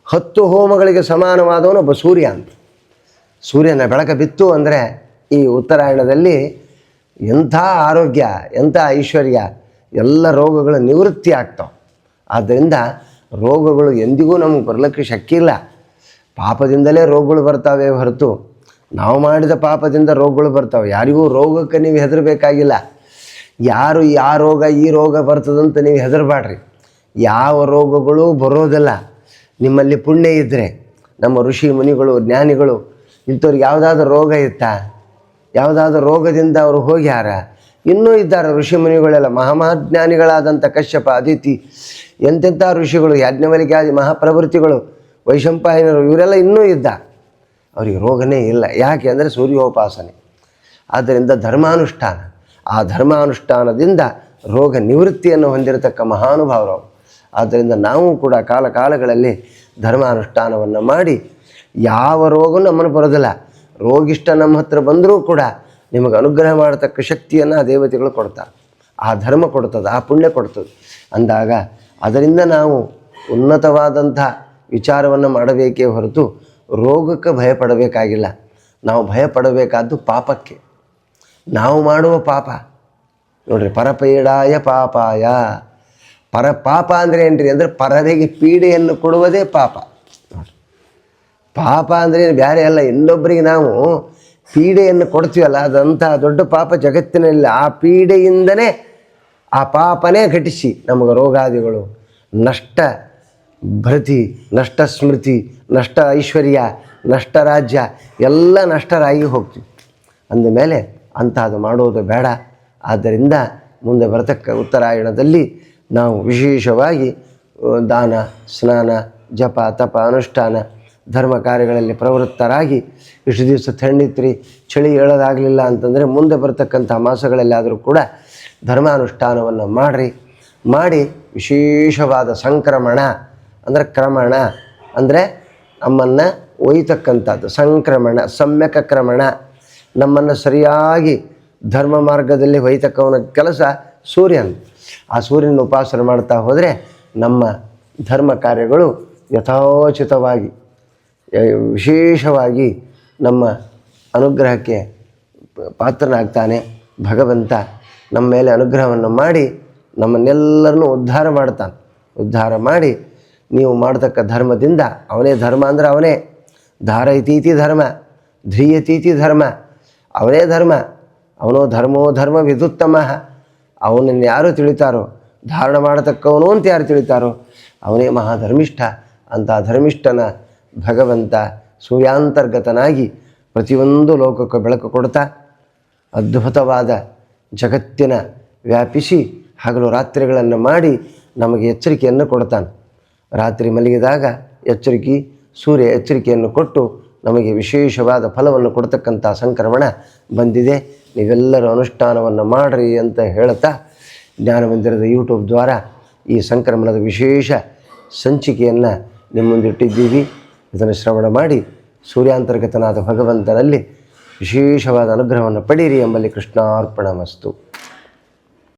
10 ಹೋಮಗಳಿಗೆ ಸಮಾನವಾದವನು ಒಬ್ಬ ಸೂರ್ಯ ಅಂತ. ಸೂರ್ಯನ ಬೆಳಕ ಬಿತ್ತು ಅಂದರೆ ಈ ಉತ್ತರಾಯಣದಲ್ಲಿ ಎಂಥ ಆರೋಗ್ಯ, ಎಂಥ ಐಶ್ವರ್ಯ, ಎಲ್ಲ ರೋಗಗಳ ನಿವೃತ್ತಿ ಆಗ್ತಾವೆ. ಆದ್ದರಿಂದ ರೋಗಗಳು ಎಂದಿಗೂ ನಮಗೆ ಬರಲಿಕ್ಕೆ ಶಕ್ಯ ಇಲ್ಲ. ಪಾಪದಿಂದಲೇ ರೋಗಗಳು ಬರ್ತಾವೆ ಹೊರತು ನಾವು ಮಾಡಿದ ಪಾಪದಿಂದ ರೋಗಗಳು ಬರ್ತಾವೆ. ಯಾರಿಗೂ ರೋಗಕ್ಕೆ ನೀವು ಹೆದರಬೇಕಾಗಿಲ್ಲ. ಯಾರು ಯಾವ ರೋಗ ಈ ರೋಗ ಬರ್ತದಂತ ನೀವು ಹೆದರಬೇಡ್ರಿ. ಯಾವ ರೋಗಗಳು ಬರೋದಿಲ್ಲ. ನಿಮ್ಮಲ್ಲಿ ಪುಣ್ಯ ಇದ್ದರೆ, ನಮ್ಮ ಋಷಿ ಮುನಿಗಳು ಜ್ಞಾನಿಗಳು ಇಂಥವ್ರಿಗೆ ಯಾವುದಾದ್ರೂ ರೋಗ ಇತ್ತಾ? ಯಾವುದಾದ್ರೂ ರೋಗದಿಂದ ಅವರು ಹೋಗ್ಯಾರ? ಇನ್ನೂ ಇದ್ದಾರೆ ಋಷಿ ಮುನಿಗಳೆಲ್ಲ. ಮಹಾಜ್ಞಾನಿಗಳಾದಂಥ ಕಶ್ಯಪ, ಅದಿತಿ, ಎಂತೆಂಥ ಋಷಿಗಳು, ಯಾಜ್ಞವಲ್ಕ್ಯಾದಿ ಮಹಾಪ್ರವೃತ್ತಿಗಳು, ವೈಶಂಪಾಯನರು, ಇವರೆಲ್ಲ ಇನ್ನೂ ಇದ್ದ. ಅವರಿಗೆ ರೋಗನೇ ಇಲ್ಲ. ಯಾಕೆ ಅಂದರೆ ಸೂರ್ಯೋಪಾಸನೆ. ಆದ್ದರಿಂದ ಧರ್ಮಾನುಷ್ಠಾನ, ಆ ಧರ್ಮಾನುಷ್ಠಾನದಿಂದ ರೋಗ ನಿವೃತ್ತಿಯನ್ನು ಹೊಂದಿರತಕ್ಕ ಮಹಾನುಭಾವರು. ಆದ್ದರಿಂದ ನಾವು ಕೂಡ ಕಾಲಗಳಲ್ಲಿ ಧರ್ಮಾನುಷ್ಠಾನವನ್ನು ಮಾಡಿ ಯಾವ ರೋಗವೂ ನಮ್ಮನ್ನು ಬರೋದಿಲ್ಲ. ರೋಗಿಷ್ಟ ನಮ್ಮ ಹತ್ರ ಬಂದರೂ ಕೂಡ ನಿಮಗೆ ಅನುಗ್ರಹ ಮಾಡತಕ್ಕ ಶಕ್ತಿಯನ್ನು ಆ ದೇವತೆಗಳು ಕೊಡ್ತಾರೆ. ಆ ಧರ್ಮ ಕೊಡ್ತದೆ, ಆ ಪುಣ್ಯ ಕೊಡ್ತದೆ. ಅಂದಾಗ ಅದರಿಂದ ನಾವು ಉನ್ನತವಾದಂಥ ವಿಚಾರವನ್ನು ಮಾಡಬೇಕೇ ಹೊರತು ರೋಗಕ್ಕೆ ಭಯಪಡಬೇಕಾಗಿಲ್ಲ. ನಾವು ಭಯಪಡಬೇಕಾದ್ದು ಪಾಪಕ್ಕೆ. ನಾವು ಮಾಡುವ ಪಾಪ ನೋಡಿರಿ, ಪರಪೀಡಾಯ ಪಾಪಾಯ. ಪಾಪ ಅಂದರೆ ಏನ್ರಿ ಅಂದರೆ ಪರರಿಗೆ ಪೀಡೆಯನ್ನು ಕೊಡುವುದೇ ಪಾಪ. ನೋಡಿರಿ, ಪಾಪ ಅಂದರೆ ಬೇರೆ ಅಲ್ಲ. ಇನ್ನೊಬ್ಬರಿಗೆ ನಾವು ಪೀಡೆಯನ್ನು ಕೊಡ್ತೀವಲ್ಲ, ಅದಂಥ ದೊಡ್ಡ ಪಾಪ ಜಗತ್ತಿನಲ್ಲಿ. ಆ ಪೀಡೆಯಿಂದನೇ ಆ ಪಾಪನೇ ಘಟಿಸಿ ನಮಗೆ ರೋಗಾದಿಗಳು, ನಷ್ಟ ಭೃತಿ, ನಷ್ಟ ಸ್ಮೃತಿ, ನಷ್ಟ ಐಶ್ವರ್ಯ, ನಷ್ಟ ರಾಜ್ಯ ಎಲ್ಲ ನಷ್ಟರಾಗಿ ಹೋಗ್ತೀವಿ. ಅಂದಮೇಲೆ ಅಂತಹದ್ದು ಮಾಡೋದು ಬೇಡ. ಆದ್ದರಿಂದ ಮುಂದೆ ಬರತಕ್ಕ ಉತ್ತರಾಯಣದಲ್ಲಿ ನಾವು ವಿಶೇಷವಾಗಿ ದಾನ, ಸ್ನಾನ, ಜಪ, ತಪ, ಅನುಷ್ಠಾನ, ಧರ್ಮ ಕಾರ್ಯಗಳಲ್ಲಿ ಪ್ರವೃತ್ತರಾಗಿ ಇಷ್ಟು ದಿವಸ ಥಂಡಿತ್ರಿ, ಚಳಿ ಹೇಳೋದಾಗಲಿಲ್ಲ ಅಂತಂದರೆ ಮುಂದೆ ಬರ್ತಕ್ಕಂಥ ಮಾಸಗಳಲ್ಲಿ ಆದರೂ ಕೂಡ ಧರ್ಮಾನುಷ್ಠಾನವನ್ನು ಮಾಡಿ ವಿಶೇಷವಾದ ಸಂಕ್ರಮಣ ಅಂದರೆ ಕ್ರಮಣ ಅಂದರೆ ನಮ್ಮನ್ನು ಒಯ್ತಕ್ಕಂಥದ್ದು. ಸಂಕ್ರಮಣ, ಸಮ್ಯಕ ಕ್ರಮಣ, ನಮ್ಮನ್ನು ಸರಿಯಾಗಿ ಧರ್ಮ ಮಾರ್ಗದಲ್ಲಿ ಒಯ್ತಕ್ಕವನ ಕೆಲಸ ಸೂರ್ಯನ. ಆ ಸೂರ್ಯನ ಉಪಾಸನೆ ಮಾಡ್ತಾ ಹೋದರೆ ನಮ್ಮ ಧರ್ಮ ಕಾರ್ಯಗಳು ಯಥೋಚಿತವಾಗಿ ವಿಶೇಷವಾಗಿ ನಮ್ಮ ಅನುಗ್ರಹಕ್ಕೆ ಪಾತ್ರನಾಗ್ತಾನೆ. ಭಗವಂತ ನಮ್ಮ ಮೇಲೆ ಅನುಗ್ರಹವನ್ನು ಮಾಡಿ ನಮ್ಮನ್ನೆಲ್ಲರನ್ನೂ ಉದ್ಧಾರ ಮಾಡ್ತಾನೆ. ಉದ್ಧಾರ ಮಾಡಿ ನೀವು ಮಾಡತಕ್ಕ ಧರ್ಮದಿಂದ, ಅವನೇ ಧರ್ಮ ಅಂದರೆ ಅವನೇ, ಧಾರಯತೀತಿ ಧರ್ಮ, ಧ್ರಿಯತೀತಿ ಧರ್ಮ, ಅವನೇ ಧರ್ಮ. ಅವನೋ ಧರ್ಮೋ ಧರ್ಮ ವಿದುತ್ತಮ. ಅವನನ್ನು ಯಾರು ತಿಳಿತಾರೋ, ಧಾರಣ ಮಾಡತಕ್ಕವನು ಅಂತ ಯಾರು ತಿಳಿತಾರೋ ಅವನೇ ಮಹಾಧರ್ಮಿಷ್ಠ. ಅಂಥ ಧರ್ಮಿಷ್ಠನ ಭಗವಂತ ಸೂರ್ಯಾಂತರ್ಗತನಾಗಿ ಪ್ರತಿಯೊಂದು ಲೋಕಕ್ಕೆ ಬೆಳಕು ಕೊಡ್ತಾ ಅದ್ಭುತವಾದ ಜಗತ್ತಿನ ವ್ಯಾಪಿಸಿ ಹಗಲು ರಾತ್ರಿಗಳನ್ನು ಮಾಡಿ ನಮಗೆ ಎಚ್ಚರಿಕೆಯನ್ನು ಕೊಡ್ತಾನೆ. ರಾತ್ರಿ ಮಲಗಿದಾಗ ಸೂರ್ಯ ಎಚ್ಚರಿಕೆಯನ್ನು ಕೊಟ್ಟು ನಮಗೆ ವಿಶೇಷವಾದ ಫಲವನ್ನು ಕೊಡ್ತಕ್ಕಂಥ ಸಂಕ್ರಮಣ ಬಂದಿದೆ. ನೀವೆಲ್ಲರೂ ಅನುಷ್ಠಾನವನ್ನು ಮಾಡಿರಿ ಅಂತ ಹೇಳ್ತಾ ಜ್ಞಾನಮಂದಿರದ ಯೂಟ್ಯೂಬ್ ದ್ವಾರ ಈ ಸಂಕ್ರಮಣದ ವಿಶೇಷ ಸಂಚಿಕೆಯನ್ನು ನಿಮ್ಮ ಮುಂದಿಟ್ಟಿದ್ದೀವಿ. ಇದನ್ನು ಶ್ರವಣ ಮಾಡಿ ಸೂರ್ಯಾಂತರ್ಗತನಾದ ಭಗವಂತನಲ್ಲಿ ವಿಶೇಷವಾದ ಅನುಗ್ರಹವನ್ನು ಪಡೀರಿ ಎಂಬಲ್ಲಿ ಕೃಷ್ಣಾರ್ಪಣಮಸ್ತು.